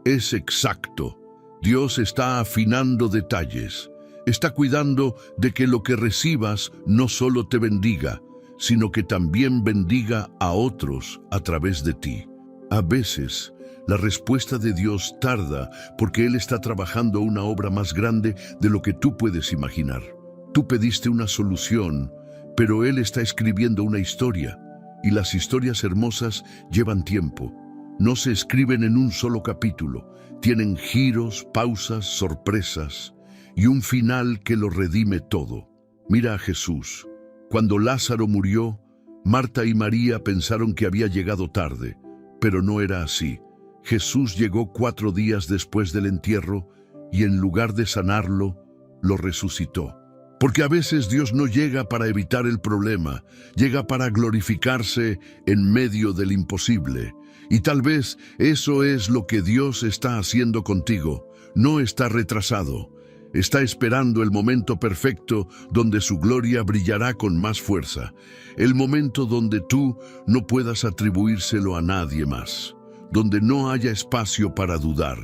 es exacto. Dios está afinando detalles. Está cuidando de que lo que recibas no solo te bendiga, sino que también bendiga a otros a través de ti. A veces, la respuesta de Dios tarda porque Él está trabajando una obra más grande de lo que tú puedes imaginar. Tú pediste una solución, pero Él está escribiendo una historia, y las historias hermosas llevan tiempo. No se escriben en un solo capítulo, tienen giros, pausas, sorpresas, y un final que lo redime todo. Mira a Jesús. Cuando Lázaro murió, Marta y María pensaron que había llegado tarde, pero no era así. Jesús llegó 4 días después del entierro y en lugar de sanarlo, lo resucitó. Porque a veces Dios no llega para evitar el problema, llega para glorificarse en medio del imposible. Y tal vez eso es lo que Dios está haciendo contigo. No está retrasado. Está esperando el momento perfecto donde su gloria brillará con más fuerza. El momento donde tú no puedas atribuírselo a nadie más. Donde no haya espacio para dudar,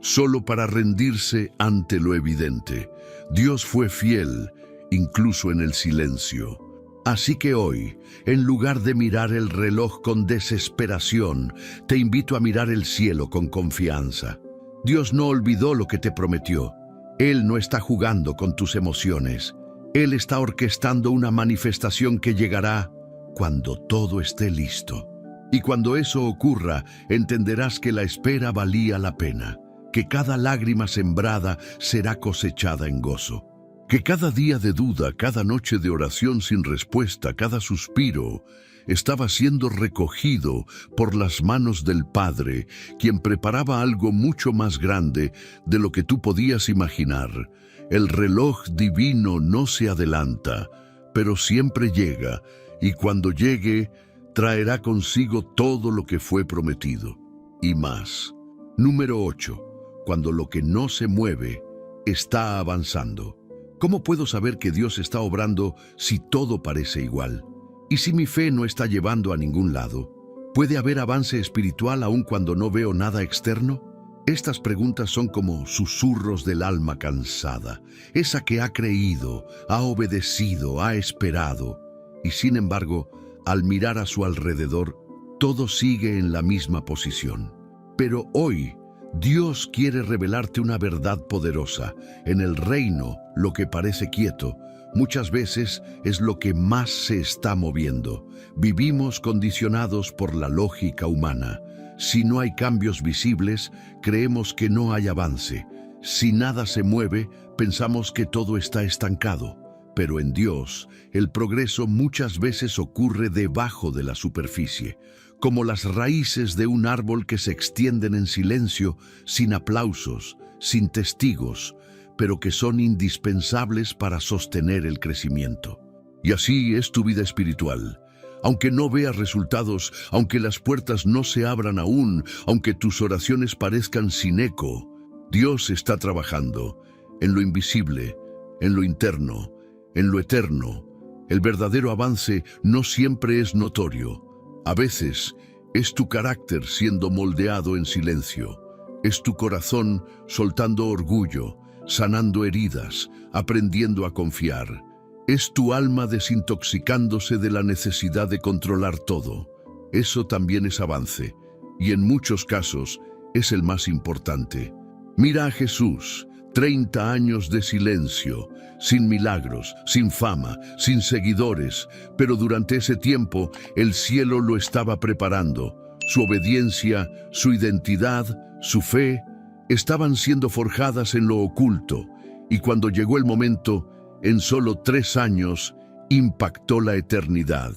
solo para rendirse ante lo evidente. Dios fue fiel, incluso en el silencio. Así que hoy, en lugar de mirar el reloj con desesperación, te invito a mirar el cielo con confianza. Dios no olvidó lo que te prometió. Él no está jugando con tus emociones. Él está orquestando una manifestación que llegará cuando todo esté listo. Y cuando eso ocurra, entenderás que la espera valía la pena, que cada lágrima sembrada será cosechada en gozo, que cada día de duda, cada noche de oración sin respuesta, cada suspiro, estaba siendo recogido por las manos del Padre, quien preparaba algo mucho más grande de lo que tú podías imaginar. El reloj divino no se adelanta, pero siempre llega, y cuando llegue, traerá consigo todo lo que fue prometido, y más. Número 8. Cuando lo que no se mueve está avanzando. ¿Cómo puedo saber que Dios está obrando si todo parece igual? ¿Y si mi fe no está llevando a ningún lado? ¿Puede haber avance espiritual aun cuando no veo nada externo? Estas preguntas son como susurros del alma cansada, esa que ha creído, ha obedecido, ha esperado, y sin embargo, al mirar a su alrededor, todo sigue en la misma posición. Pero hoy, Dios quiere revelarte una verdad poderosa. En el reino, lo que parece quieto, muchas veces es lo que más se está moviendo. Vivimos condicionados por la lógica humana. Si no hay cambios visibles, creemos que no hay avance. Si nada se mueve, pensamos que todo está estancado. Pero en Dios, el progreso muchas veces ocurre debajo de la superficie, como las raíces de un árbol que se extienden en silencio, sin aplausos, sin testigos, pero que son indispensables para sostener el crecimiento. Y así es tu vida espiritual. Aunque no veas resultados, aunque las puertas no se abran aún, aunque tus oraciones parezcan sin eco, Dios está trabajando en lo invisible, en lo interno, en lo eterno. El verdadero avance no siempre es notorio. A veces es tu carácter siendo moldeado en silencio. Es tu corazón soltando orgullo, sanando heridas, aprendiendo a confiar. Es tu alma desintoxicándose de la necesidad de controlar todo. Eso también es avance, y en muchos casos es el más importante. Mira a Jesús, 30 años de silencio, sin milagros, sin fama, sin seguidores, pero durante ese tiempo el cielo lo estaba preparando. Su obediencia, su identidad, su fe, estaban siendo forjadas en lo oculto, y cuando llegó el momento, en solo 3 años, impactó la eternidad.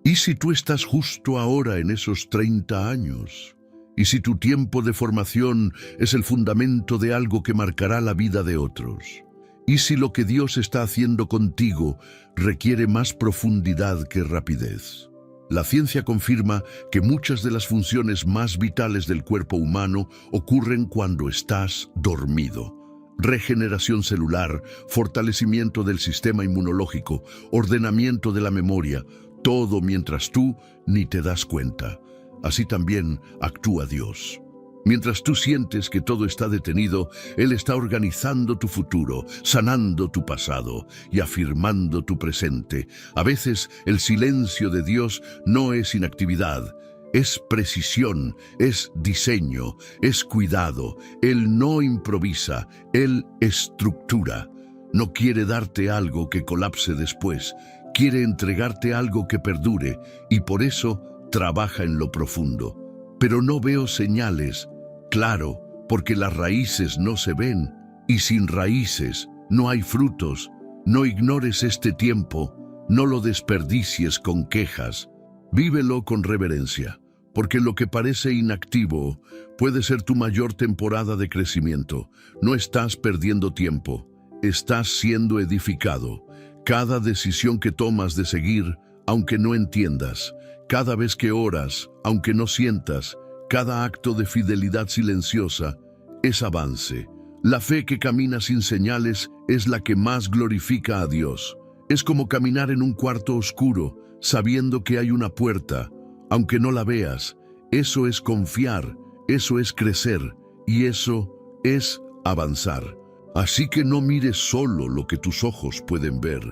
¿Y si tú estás justo ahora en esos 30 años? ¿Y si tu tiempo de formación es el fundamento de algo que marcará la vida de otros? ¿Y si lo que Dios está haciendo contigo requiere más profundidad que rapidez? La ciencia confirma que muchas de las funciones más vitales del cuerpo humano ocurren cuando estás dormido. Regeneración celular, fortalecimiento del sistema inmunológico, ordenamiento de la memoria, todo mientras tú ni te das cuenta. Así también actúa Dios. Mientras tú sientes que todo está detenido, Él está organizando tu futuro, sanando tu pasado y afirmando tu presente. A veces el silencio de Dios no es inactividad, es precisión, es diseño, es cuidado. Él no improvisa, Él estructura. No quiere darte algo que colapse después, quiere entregarte algo que perdure y por eso trabaja en lo profundo. Pero no veo señales, claro, porque las raíces no se ven y sin raíces no hay frutos. No ignores este tiempo, no lo desperdicies con quejas. Vívelo con reverencia, porque lo que parece inactivo puede ser tu mayor temporada de crecimiento. No estás perdiendo tiempo, estás siendo edificado. Cada decisión que tomas de seguir, aunque no entiendas, cada vez que oras, aunque no sientas, cada acto de fidelidad silenciosa, es avance. La fe que camina sin señales es la que más glorifica a Dios. Es como caminar en un cuarto oscuro, sabiendo que hay una puerta, aunque no la veas. Eso es confiar, eso es crecer, y eso es avanzar. Así que no mires solo lo que tus ojos pueden ver,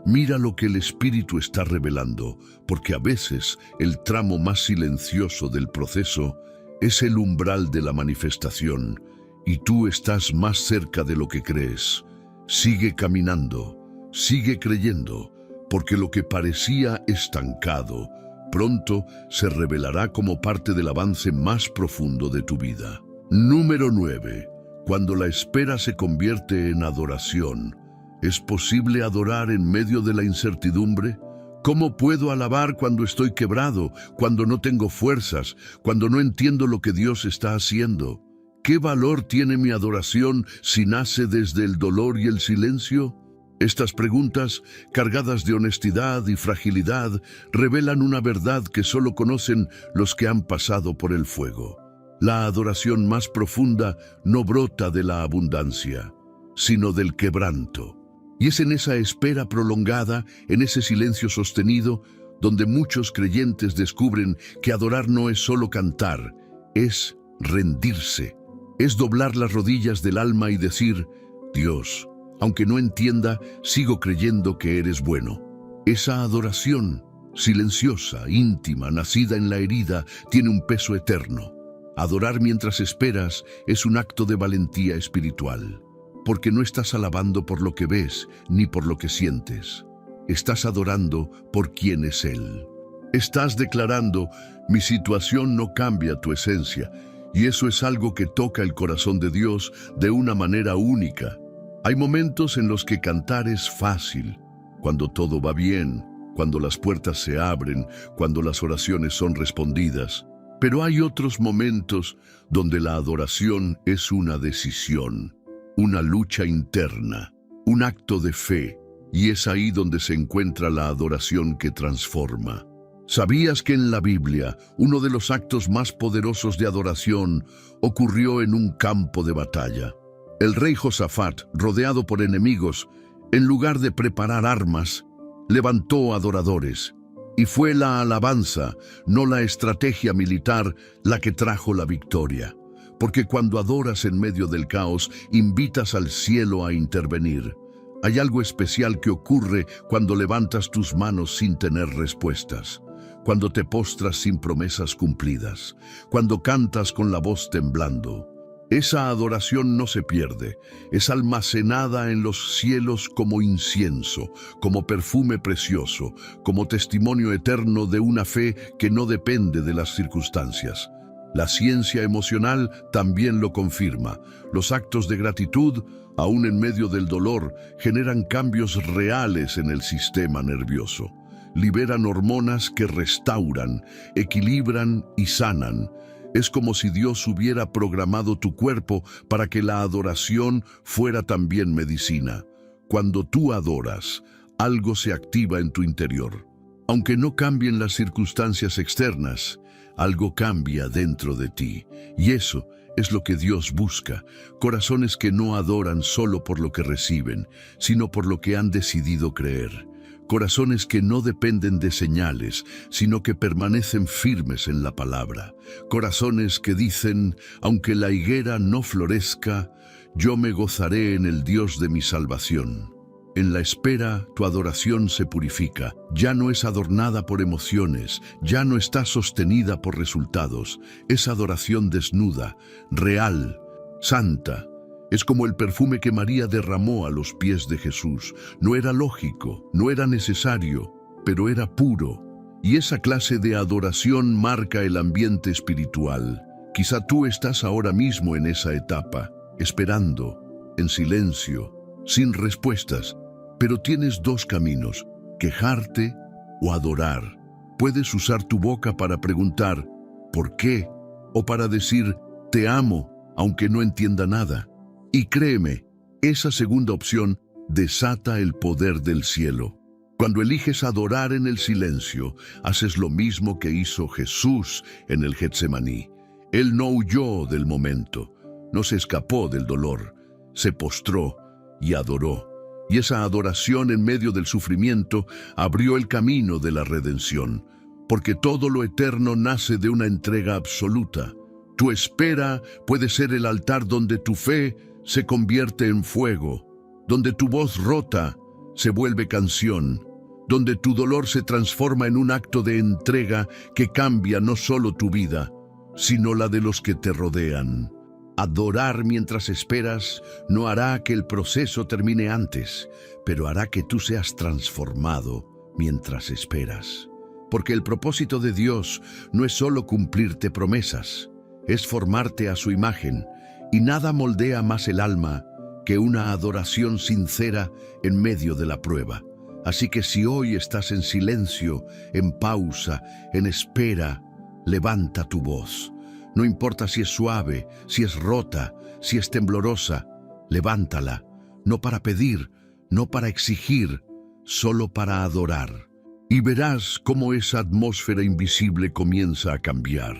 mira lo que el Espíritu está revelando, porque a veces el tramo más silencioso del proceso es el umbral de la manifestación, y tú estás más cerca de lo que crees. Sigue caminando, sigue creyendo, porque lo que parecía estancado, pronto se revelará como parte del avance más profundo de tu vida. Número 9. Cuando la espera se convierte en adoración, ¿es posible adorar en medio de la incertidumbre? ¿Cómo puedo alabar cuando estoy quebrado, cuando no tengo fuerzas, cuando no entiendo lo que Dios está haciendo? ¿Qué valor tiene mi adoración si nace desde el dolor y el silencio? Estas preguntas, cargadas de honestidad y fragilidad, revelan una verdad que solo conocen los que han pasado por el fuego. La adoración más profunda no brota de la abundancia, sino del quebranto. Y es en esa espera prolongada, en ese silencio sostenido, donde muchos creyentes descubren que adorar no es solo cantar, es rendirse, es doblar las rodillas del alma y decir: Dios, aunque no entienda, sigo creyendo que eres bueno. Esa adoración, silenciosa, íntima, nacida en la herida, tiene un peso eterno. Adorar mientras esperas es un acto de valentía espiritual, porque no estás alabando por lo que ves ni por lo que sientes. Estás adorando por quién es Él. Estás declarando: mi situación no cambia tu esencia, y eso es algo que toca el corazón de Dios de una manera única. Hay momentos en los que cantar es fácil, cuando todo va bien, cuando las puertas se abren, cuando las oraciones son respondidas. Pero hay otros momentos donde la adoración es una decisión una lucha interna, un acto de fe, y es ahí donde se encuentra la adoración que transforma. ¿Sabías que en la Biblia uno de los actos más poderosos de adoración ocurrió en un campo de batalla? El rey Josafat, rodeado por enemigos, en lugar de preparar armas, levantó adoradores. Y fue la alabanza, no la estrategia militar, la que trajo la victoria. Porque cuando adoras en medio del caos, invitas al cielo a intervenir. Hay algo especial que ocurre cuando levantas tus manos sin tener respuestas, cuando te postras sin promesas cumplidas, cuando cantas con la voz temblando. Esa adoración no se pierde, es almacenada en los cielos como incienso, como perfume precioso, como testimonio eterno de una fe que no depende de las circunstancias. La ciencia emocional también lo confirma. Los actos de gratitud, aún en medio del dolor, generan cambios reales en el sistema nervioso. Liberan hormonas que restauran, equilibran y sanan. Es como si Dios hubiera programado tu cuerpo para que la adoración fuera también medicina. Cuando tú adoras, algo se activa en tu interior. Aunque no cambien las circunstancias externas, algo cambia dentro de ti. Y eso es lo que Dios busca. Corazones que no adoran solo por lo que reciben, sino por lo que han decidido creer. Corazones que no dependen de señales, sino que permanecen firmes en la palabra. Corazones que dicen, aunque la higuera no florezca, yo me gozaré en el Dios de mi salvación. En la espera, tu adoración se purifica. Ya no es adornada por emociones, ya no está sostenida por resultados. Es adoración desnuda, real, santa. Es como el perfume que María derramó a los pies de Jesús. No era lógico, no era necesario, pero era puro. Y esa clase de adoración marca el ambiente espiritual. Quizá tú estás ahora mismo en esa etapa, esperando, en silencio, sin respuestas. Pero tienes dos caminos, quejarte o adorar. Puedes usar tu boca para preguntar, ¿por qué? O para decir, te amo, aunque no entienda nada. Y créeme, esa segunda opción desata el poder del cielo. Cuando eliges adorar en el silencio, haces lo mismo que hizo Jesús en el Getsemaní. Él no huyó del momento, no se escapó del dolor, se postró y adoró. Y esa adoración en medio del sufrimiento abrió el camino de la redención, porque todo lo eterno nace de una entrega absoluta. Tu espera puede ser el altar donde tu fe se convierte en fuego, donde tu voz rota se vuelve canción, donde tu dolor se transforma en un acto de entrega que cambia no solo tu vida, sino la de los que te rodean. Adorar mientras esperas no hará que el proceso termine antes, pero hará que tú seas transformado mientras esperas. Porque el propósito de Dios no es solo cumplirte promesas, es formarte a su imagen, y nada moldea más el alma que una adoración sincera en medio de la prueba. Así que si hoy estás en silencio, en pausa, en espera, levanta tu voz. No importa si es suave, si es rota, si es temblorosa, levántala, no para pedir, no para exigir, solo para adorar. Y verás cómo esa atmósfera invisible comienza a cambiar.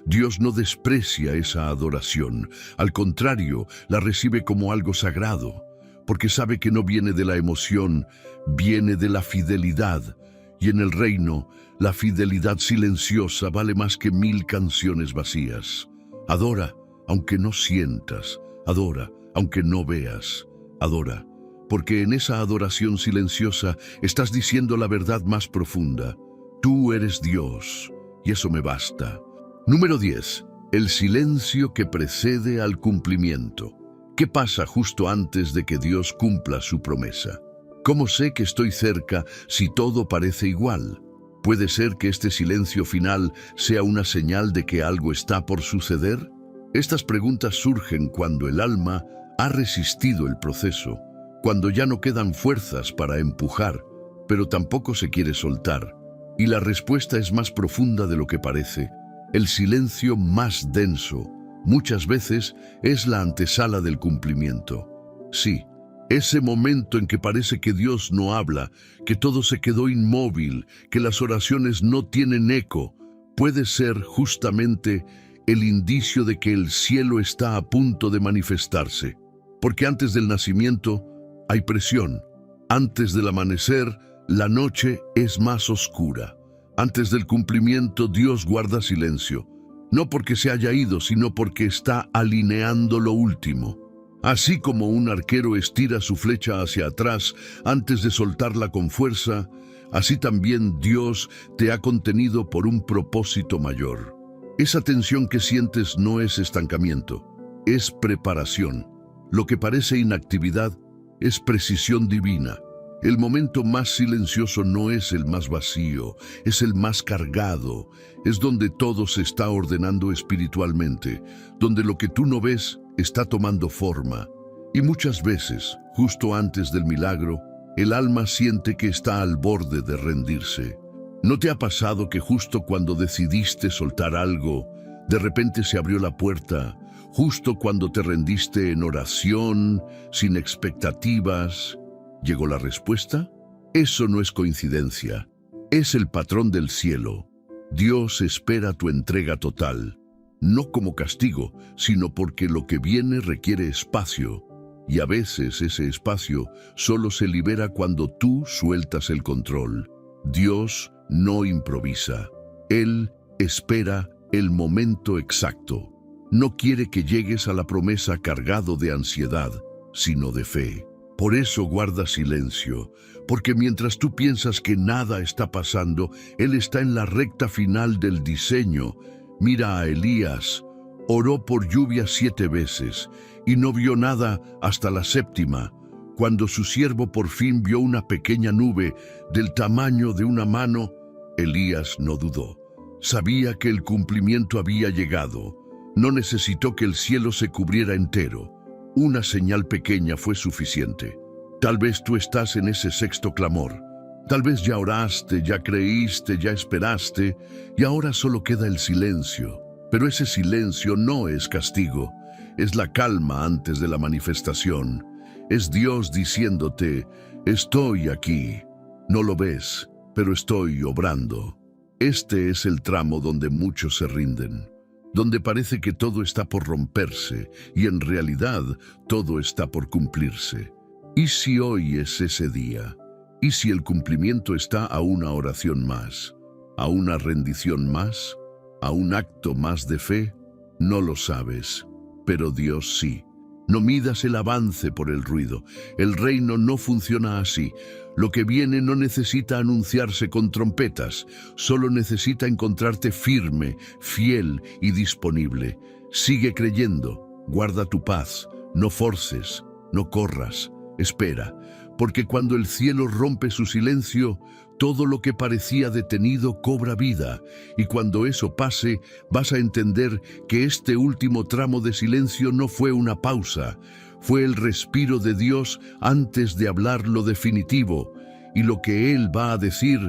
Dios no desprecia esa adoración, al contrario, la recibe como algo sagrado, porque sabe que no viene de la emoción, viene de la fidelidad. Y en el reino, la fidelidad silenciosa vale más que 1000 canciones vacías. Adora, aunque no sientas. Adora, aunque no veas. Adora, porque en esa adoración silenciosa estás diciendo la verdad más profunda. Tú eres Dios, y eso me basta. Número 10. El silencio que precede al cumplimiento. ¿Qué pasa justo antes de que Dios cumpla su promesa? ¿Cómo sé que estoy cerca si todo parece igual? ¿Puede ser que este silencio final sea una señal de que algo está por suceder? Estas preguntas surgen cuando el alma ha resistido el proceso, cuando ya no quedan fuerzas para empujar, pero tampoco se quiere soltar. Y la respuesta es más profunda de lo que parece. El silencio más denso, muchas veces, es la antesala del cumplimiento. Sí, ese momento en que parece que Dios no habla, que todo se quedó inmóvil, que las oraciones no tienen eco, puede ser justamente el indicio de que el cielo está a punto de manifestarse. Porque antes del nacimiento hay presión. Antes del amanecer, la noche es más oscura. Antes del cumplimiento, Dios guarda silencio. No porque se haya ido, sino porque está alineando lo último. Así como un arquero estira su flecha hacia atrás antes de soltarla con fuerza, así también Dios te ha contenido por un propósito mayor. Esa tensión que sientes no es estancamiento, es preparación. Lo que parece inactividad es precisión divina. El momento más silencioso no es el más vacío, es el más cargado. Es donde todo se está ordenando espiritualmente, donde lo que tú no ves está tomando forma. Y muchas veces, justo antes del milagro, el alma siente que está al borde de rendirse. ¿No te ha pasado que justo cuando decidiste soltar algo, de repente se abrió la puerta, justo cuando te rendiste en oración, sin expectativas, llegó la respuesta? Eso no es coincidencia, es el patrón del cielo. Dios espera tu entrega total, no como castigo, sino porque lo que viene requiere espacio, y a veces ese espacio solo se libera cuando tú sueltas el control. Dios no improvisa, Él espera el momento exacto. No quiere que llegues a la promesa cargado de ansiedad, sino de fe. Por eso guarda silencio, porque mientras tú piensas que nada está pasando, Él está en la recta final del diseño. Mira a Elías, oró por lluvia 7 veces y no vio nada hasta la 7ª, cuando su siervo por fin vio una pequeña nube del tamaño de una mano. Elías no dudó, sabía que el cumplimiento había llegado. No necesitó que el cielo se cubriera entero. Una señal pequeña fue suficiente. Tal vez tú estás en ese 6º clamor. Tal vez ya oraste, ya creíste, ya esperaste, y ahora solo queda el silencio. Pero ese silencio no es castigo, es la calma antes de la manifestación. Es Dios diciéndote, estoy aquí. No lo ves, pero estoy obrando. Este es el tramo donde muchos se rinden, donde parece que todo está por romperse y en realidad todo está por cumplirse. ¿Y si hoy es ese día? ¿Y si el cumplimiento está a una oración más? ¿A una rendición más? ¿A un acto más de fe? No lo sabes, pero Dios sí. No midas el avance por el ruido. El reino no funciona así. Lo que viene no necesita anunciarse con trompetas, solo necesita encontrarte firme, fiel y disponible. Sigue creyendo, guarda tu paz, no forces, no corras, espera, porque cuando el cielo rompe su silencio, todo lo que parecía detenido cobra vida, y cuando eso pase, vas a entender que este último tramo de silencio no fue una pausa, fue el respiro de Dios antes de hablar lo definitivo, y lo que Él va a decir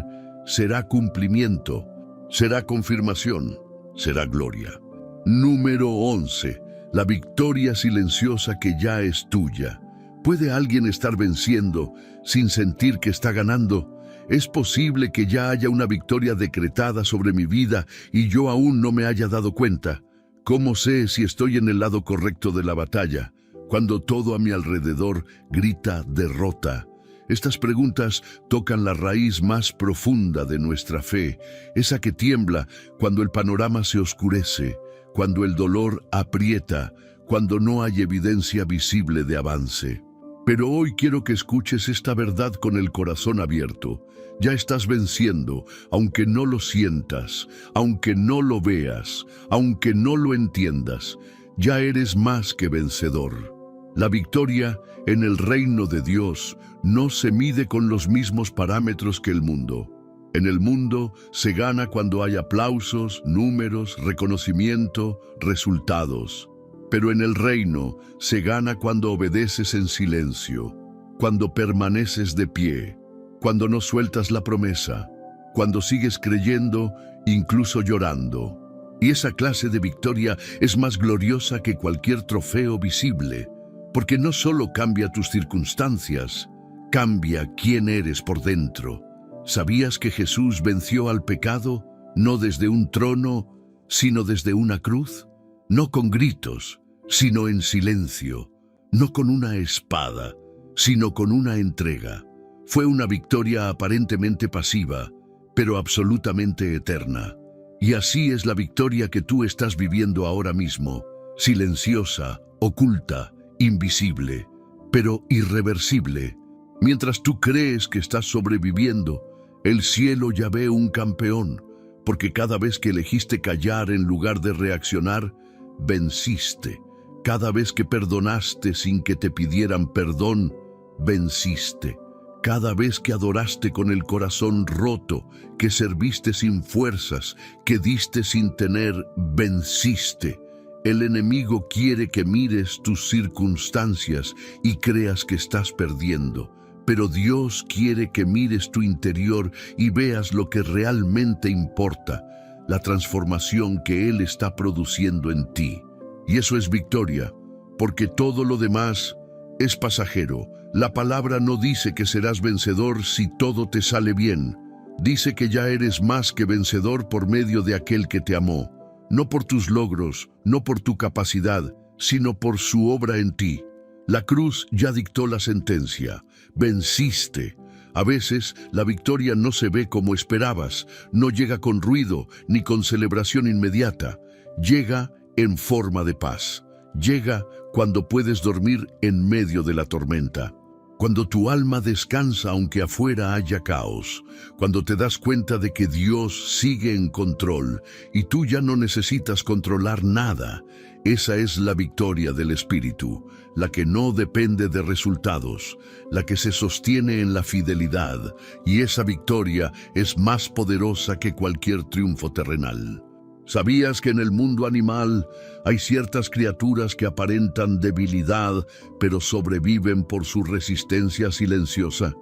será cumplimiento, será confirmación, será gloria. Número 11. La victoria silenciosa que ya es tuya. ¿Puede alguien estar venciendo sin sentir que está ganando? Es posible que ya haya una victoria decretada sobre mi vida y yo aún no me haya dado cuenta. ¿Cómo sé si estoy en el lado correcto de la batalla, cuando todo a mi alrededor grita derrota? Estas preguntas tocan la raíz más profunda de nuestra fe, esa que tiembla cuando el panorama se oscurece, cuando el dolor aprieta, cuando no hay evidencia visible de avance. Pero hoy quiero que escuches esta verdad con el corazón abierto. Ya estás venciendo, aunque no lo sientas, aunque no lo veas, aunque no lo entiendas. Ya eres más que vencedor. La victoria en el reino de Dios no se mide con los mismos parámetros que el mundo. En el mundo se gana cuando hay aplausos, números, reconocimiento, resultados. Pero en el reino se gana cuando obedeces en silencio, cuando permaneces de pie, cuando no sueltas la promesa, cuando sigues creyendo, incluso llorando. Y esa clase de victoria es más gloriosa que cualquier trofeo visible, porque no solo cambia tus circunstancias, cambia quién eres por dentro. ¿Sabías que Jesús venció al pecado no desde un trono, sino desde una cruz? No con gritos, sino en silencio, no con una espada, sino con una entrega. Fue una victoria aparentemente pasiva, pero absolutamente eterna. Y así es la victoria que tú estás viviendo ahora mismo, silenciosa, oculta, invisible, pero irreversible. Mientras tú crees que estás sobreviviendo, el cielo ya ve un campeón, porque cada vez que elegiste callar en lugar de reaccionar, venciste. Cada vez que perdonaste sin que te pidieran perdón, venciste. Cada vez que adoraste con el corazón roto, que serviste sin fuerzas, que diste sin tener, venciste. El enemigo quiere que mires tus circunstancias y creas que estás perdiendo, pero Dios quiere que mires tu interior y veas lo que realmente importa, la transformación que Él está produciendo en ti. Y eso es victoria, porque todo lo demás es pasajero. La palabra no dice que serás vencedor si todo te sale bien. Dice que ya eres más que vencedor por medio de aquel que te amó. No por tus logros, no por tu capacidad, sino por su obra en ti. La cruz ya dictó la sentencia. Venciste. A veces la victoria no se ve como esperabas, no llega con ruido ni con celebración inmediata. Llega en forma de paz. Llega cuando puedes dormir en medio de la tormenta. Cuando tu alma descansa aunque afuera haya caos, cuando te das cuenta de que Dios sigue en control y tú ya no necesitas controlar nada, esa es la victoria del Espíritu, la que no depende de resultados, la que se sostiene en la fidelidad, y esa victoria es más poderosa que cualquier triunfo terrenal. ¿Sabías que en el mundo animal hay ciertas criaturas que aparentan debilidad, pero sobreviven por su resistencia silenciosa?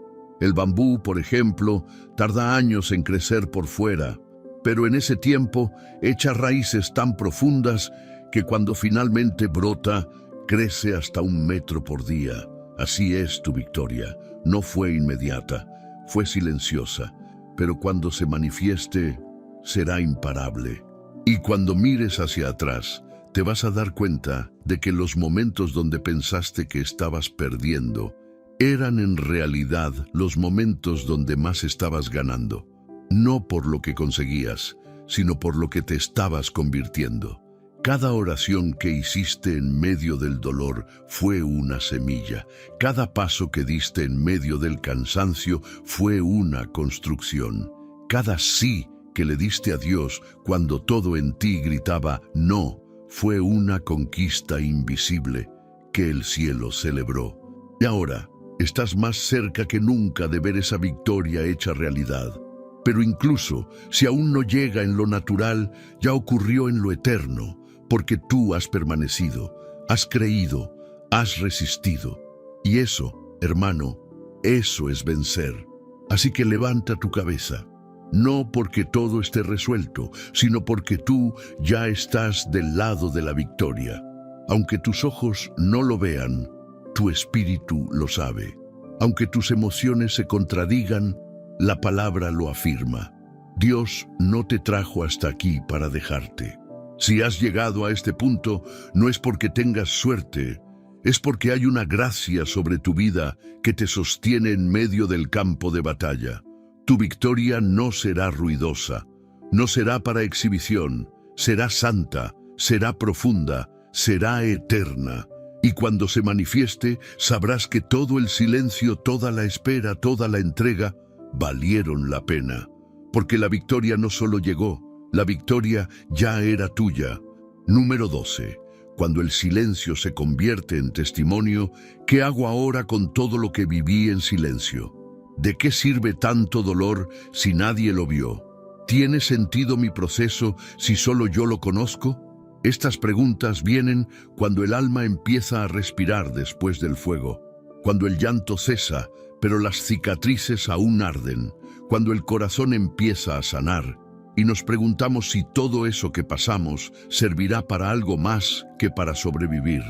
El bambú, por ejemplo, tarda años en crecer por fuera, pero en ese tiempo echa raíces tan profundas que cuando finalmente brota, crece hasta 1 metro por día. Así es tu victoria. No fue inmediata, fue silenciosa, pero cuando se manifieste, será imparable. Y cuando mires hacia atrás, te vas a dar cuenta de que los momentos donde pensaste que estabas perdiendo eran en realidad los momentos donde más estabas ganando. No por lo que conseguías, sino por lo que te estabas convirtiendo. Cada oración que hiciste en medio del dolor fue una semilla. Cada paso que diste en medio del cansancio fue una construcción. Cada sí que le diste a Dios cuando todo en ti gritaba no, fue una conquista invisible que el cielo celebró. Y ahora estás más cerca que nunca de ver esa victoria hecha realidad. Pero incluso si aún no llega en lo natural, ya ocurrió en lo eterno, porque tú has permanecido, has creído, has resistido. Y eso, hermano, eso es vencer. Así que levanta tu cabeza. No porque todo esté resuelto, sino porque tú ya estás del lado de la victoria. Aunque tus ojos no lo vean, tu espíritu lo sabe. Aunque tus emociones se contradigan, la palabra lo afirma. Dios no te trajo hasta aquí para dejarte. Si has llegado a este punto, no es porque tengas suerte, es porque hay una gracia sobre tu vida que te sostiene en medio del campo de batalla. Tu victoria no será ruidosa, no será para exhibición, será santa, será profunda, será eterna. Y cuando se manifieste, sabrás que todo el silencio, toda la espera, toda la entrega, valieron la pena. Porque la victoria no solo llegó, la victoria ya era tuya. Número 12. Cuando el silencio se convierte en testimonio, ¿qué hago ahora con todo lo que viví en silencio? ¿De qué sirve tanto dolor si nadie lo vio? ¿Tiene sentido mi proceso si solo yo lo conozco? Estas preguntas vienen cuando el alma empieza a respirar después del fuego, cuando el llanto cesa, pero las cicatrices aún arden, cuando el corazón empieza a sanar, y nos preguntamos si todo eso que pasamos servirá para algo más que para sobrevivir.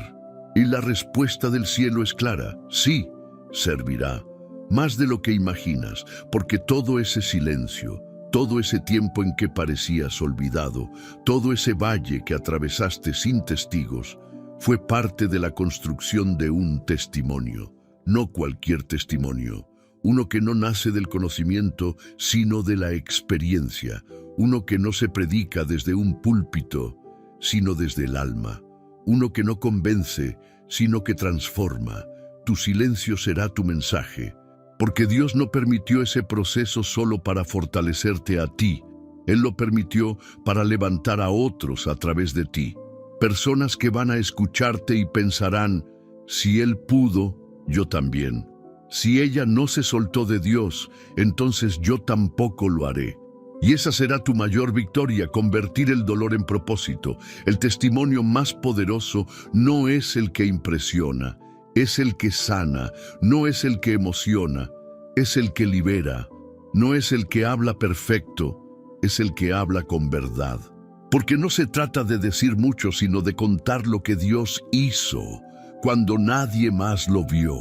Y la respuesta del cielo es clara: sí, servirá, más de lo que imaginas, porque todo ese silencio, todo ese tiempo en que parecías olvidado, todo ese valle que atravesaste sin testigos, fue parte de la construcción de un testimonio, no cualquier testimonio, uno que no nace del conocimiento, sino de la experiencia, uno que no se predica desde un púlpito, sino desde el alma, uno que no convence, sino que transforma. Tu silencio será tu mensaje, porque Dios no permitió ese proceso solo para fortalecerte a ti. Él lo permitió para levantar a otros a través de ti. Personas que van a escucharte y pensarán: si Él pudo, yo también. Si ella no se soltó de Dios, entonces yo tampoco lo haré. Y esa será tu mayor victoria: convertir el dolor en propósito. El testimonio más poderoso no es el que impresiona, es el que sana, no es el que emociona, es el que libera, no es el que habla perfecto, es el que habla con verdad. Porque no se trata de decir mucho, sino de contar lo que Dios hizo cuando nadie más lo vio.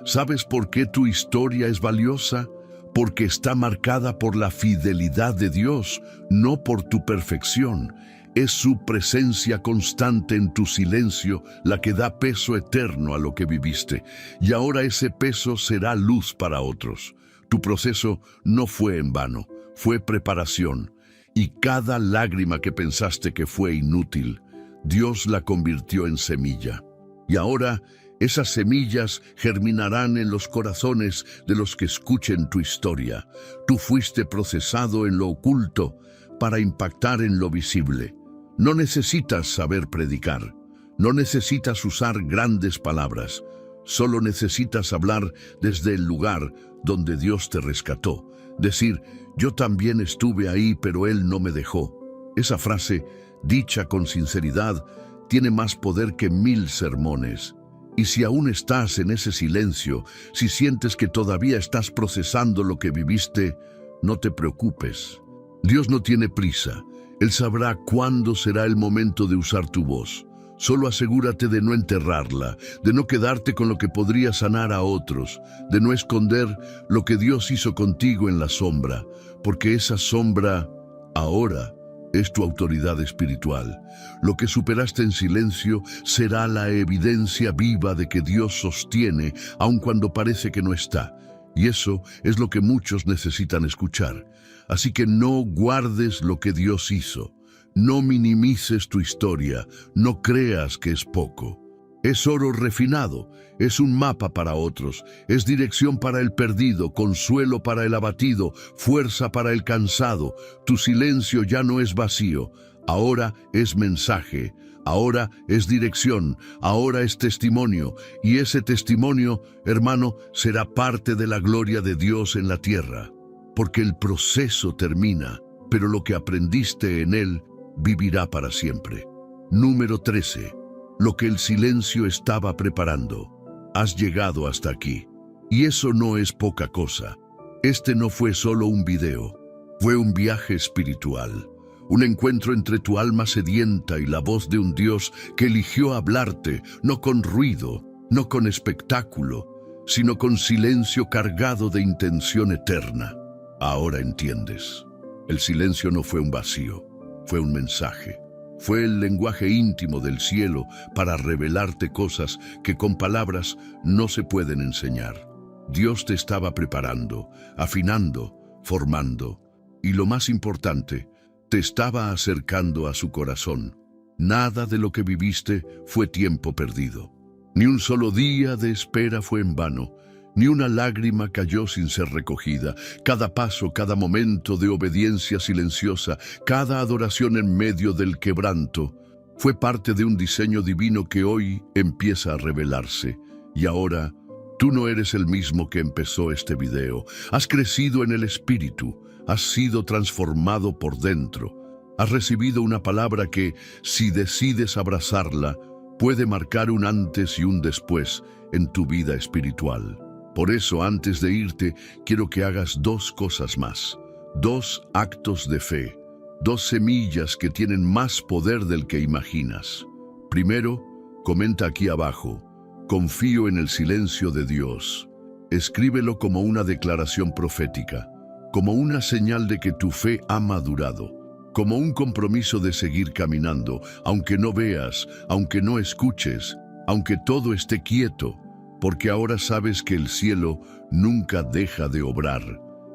¿Sabes por qué tu historia es valiosa? Porque está marcada por la fidelidad de Dios, no por tu perfección. Es su presencia constante en tu silencio la que da peso eterno a lo que viviste. Y ahora ese peso será luz para otros. Tu proceso no fue en vano, fue preparación. Y cada lágrima que pensaste que fue inútil, Dios la convirtió en semilla. Y ahora esas semillas germinarán en los corazones de los que escuchen tu historia. Tú fuiste procesado en lo oculto para impactar en lo visible. No necesitas saber predicar, no necesitas usar grandes palabras, solo necesitas hablar desde el lugar donde Dios te rescató. Decir: yo también estuve ahí, pero Él no me dejó. Esa frase, dicha con sinceridad, tiene más poder que 1000 sermones. Y si aún estás en ese silencio, si sientes que todavía estás procesando lo que viviste, no te preocupes. Dios no tiene prisa. Él sabrá cuándo será el momento de usar tu voz. Solo asegúrate de no enterrarla, de no quedarte con lo que podría sanar a otros, de no esconder lo que Dios hizo contigo en la sombra, porque esa sombra ahora es tu autoridad espiritual. Lo que superaste en silencio será la evidencia viva de que Dios sostiene, aun cuando parece que no está. Y eso es lo que muchos necesitan escuchar. Así que no guardes lo que Dios hizo. No minimices tu historia, no creas que es poco. Es oro refinado, es un mapa para otros, es dirección para el perdido, consuelo para el abatido, fuerza para el cansado. Tu silencio ya no es vacío, ahora es mensaje, ahora es dirección, ahora es testimonio. Y ese testimonio, hermano, será parte de la gloria de Dios en la tierra. Porque el proceso termina, pero lo que aprendiste en él vivirá para siempre. Número 13. Lo que el silencio estaba preparando. Has llegado hasta aquí. Y eso no es poca cosa. Este no fue solo un video. Fue un viaje espiritual. Un encuentro entre tu alma sedienta y la voz de un Dios que eligió hablarte, no con ruido, no con espectáculo, sino con silencio cargado de intención eterna. Ahora entiendes. El silencio no fue un vacío, fue un mensaje. Fue el lenguaje íntimo del cielo para revelarte cosas que con palabras no se pueden enseñar. Dios te estaba preparando, afinando, formando, y lo más importante, te estaba acercando a su corazón. Nada de lo que viviste fue tiempo perdido. Ni un solo día de espera fue en vano. Ni una lágrima cayó sin ser recogida. Cada paso, cada momento de obediencia silenciosa, cada adoración en medio del quebranto, fue parte de un diseño divino que hoy empieza a revelarse. Y ahora, tú no eres el mismo que empezó este video. Has crecido en el espíritu, has sido transformado por dentro. Has recibido una palabra que, si decides abrazarla, puede marcar un antes y un después en tu vida espiritual. Por eso, antes de irte, quiero que hagas 2 cosas más. 2 actos de fe. 2 semillas que tienen más poder del que imaginas. Primero, Comenta aquí abajo: confío en el silencio de Dios. Escríbelo como una declaración profética, como una señal de que tu fe ha madurado, como un compromiso de seguir caminando, aunque no veas, aunque no escuches, aunque todo esté quieto, porque ahora sabes que el cielo nunca deja de obrar.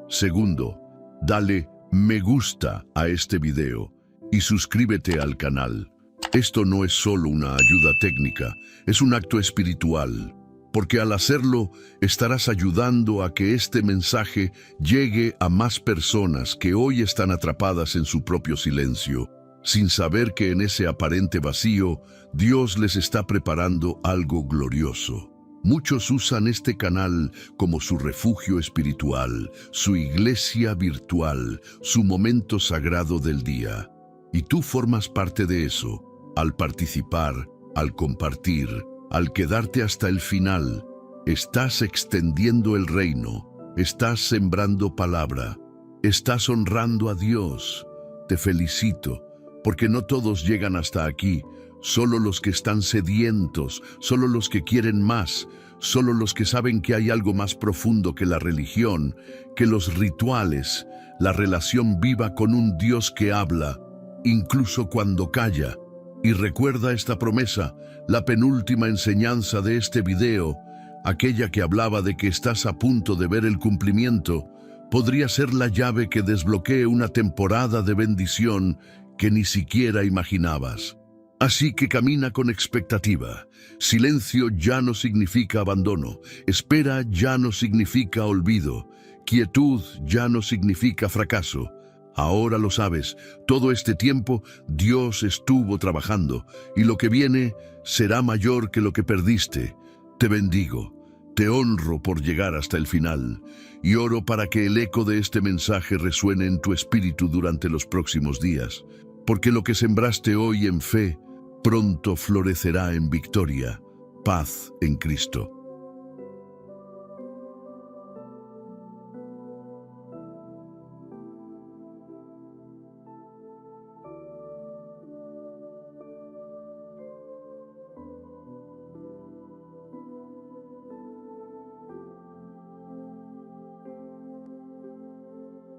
Segundo, dale me gusta a este video y suscríbete al canal. Esto no es solo una ayuda técnica, es un acto espiritual, porque al hacerlo estarás ayudando a que este mensaje llegue a más personas que hoy están atrapadas en su propio silencio, sin saber que en ese aparente vacío Dios les está preparando algo glorioso. Muchos usan este canal como su refugio espiritual, su iglesia virtual, su momento sagrado del día. Y tú formas parte de eso, al participar, al compartir, al quedarte hasta el final. Estás extendiendo el reino, estás sembrando palabra, estás honrando a Dios. Te felicito, porque no todos llegan hasta aquí, solo los que están sedientos, solo los que quieren más, solo los que saben que hay algo más profundo que la religión, que los rituales, la relación viva con un Dios que habla, incluso cuando calla. Y recuerda esta promesa, la penúltima enseñanza de este video, aquella que hablaba de que estás a punto de ver el cumplimiento, podría ser la llave que desbloquee una temporada de bendición que ni siquiera imaginabas. Así que camina con expectativa. Silencio ya no significa abandono. Espera ya no significa olvido. Quietud ya no significa fracaso. Ahora lo sabes, todo este tiempo Dios estuvo trabajando y lo que viene será mayor que lo que perdiste. Te bendigo, te honro por llegar hasta el final y oro para que el eco de este mensaje resuene en tu espíritu durante los próximos días, porque lo que sembraste hoy en fe, pronto florecerá en victoria. Paz en Cristo.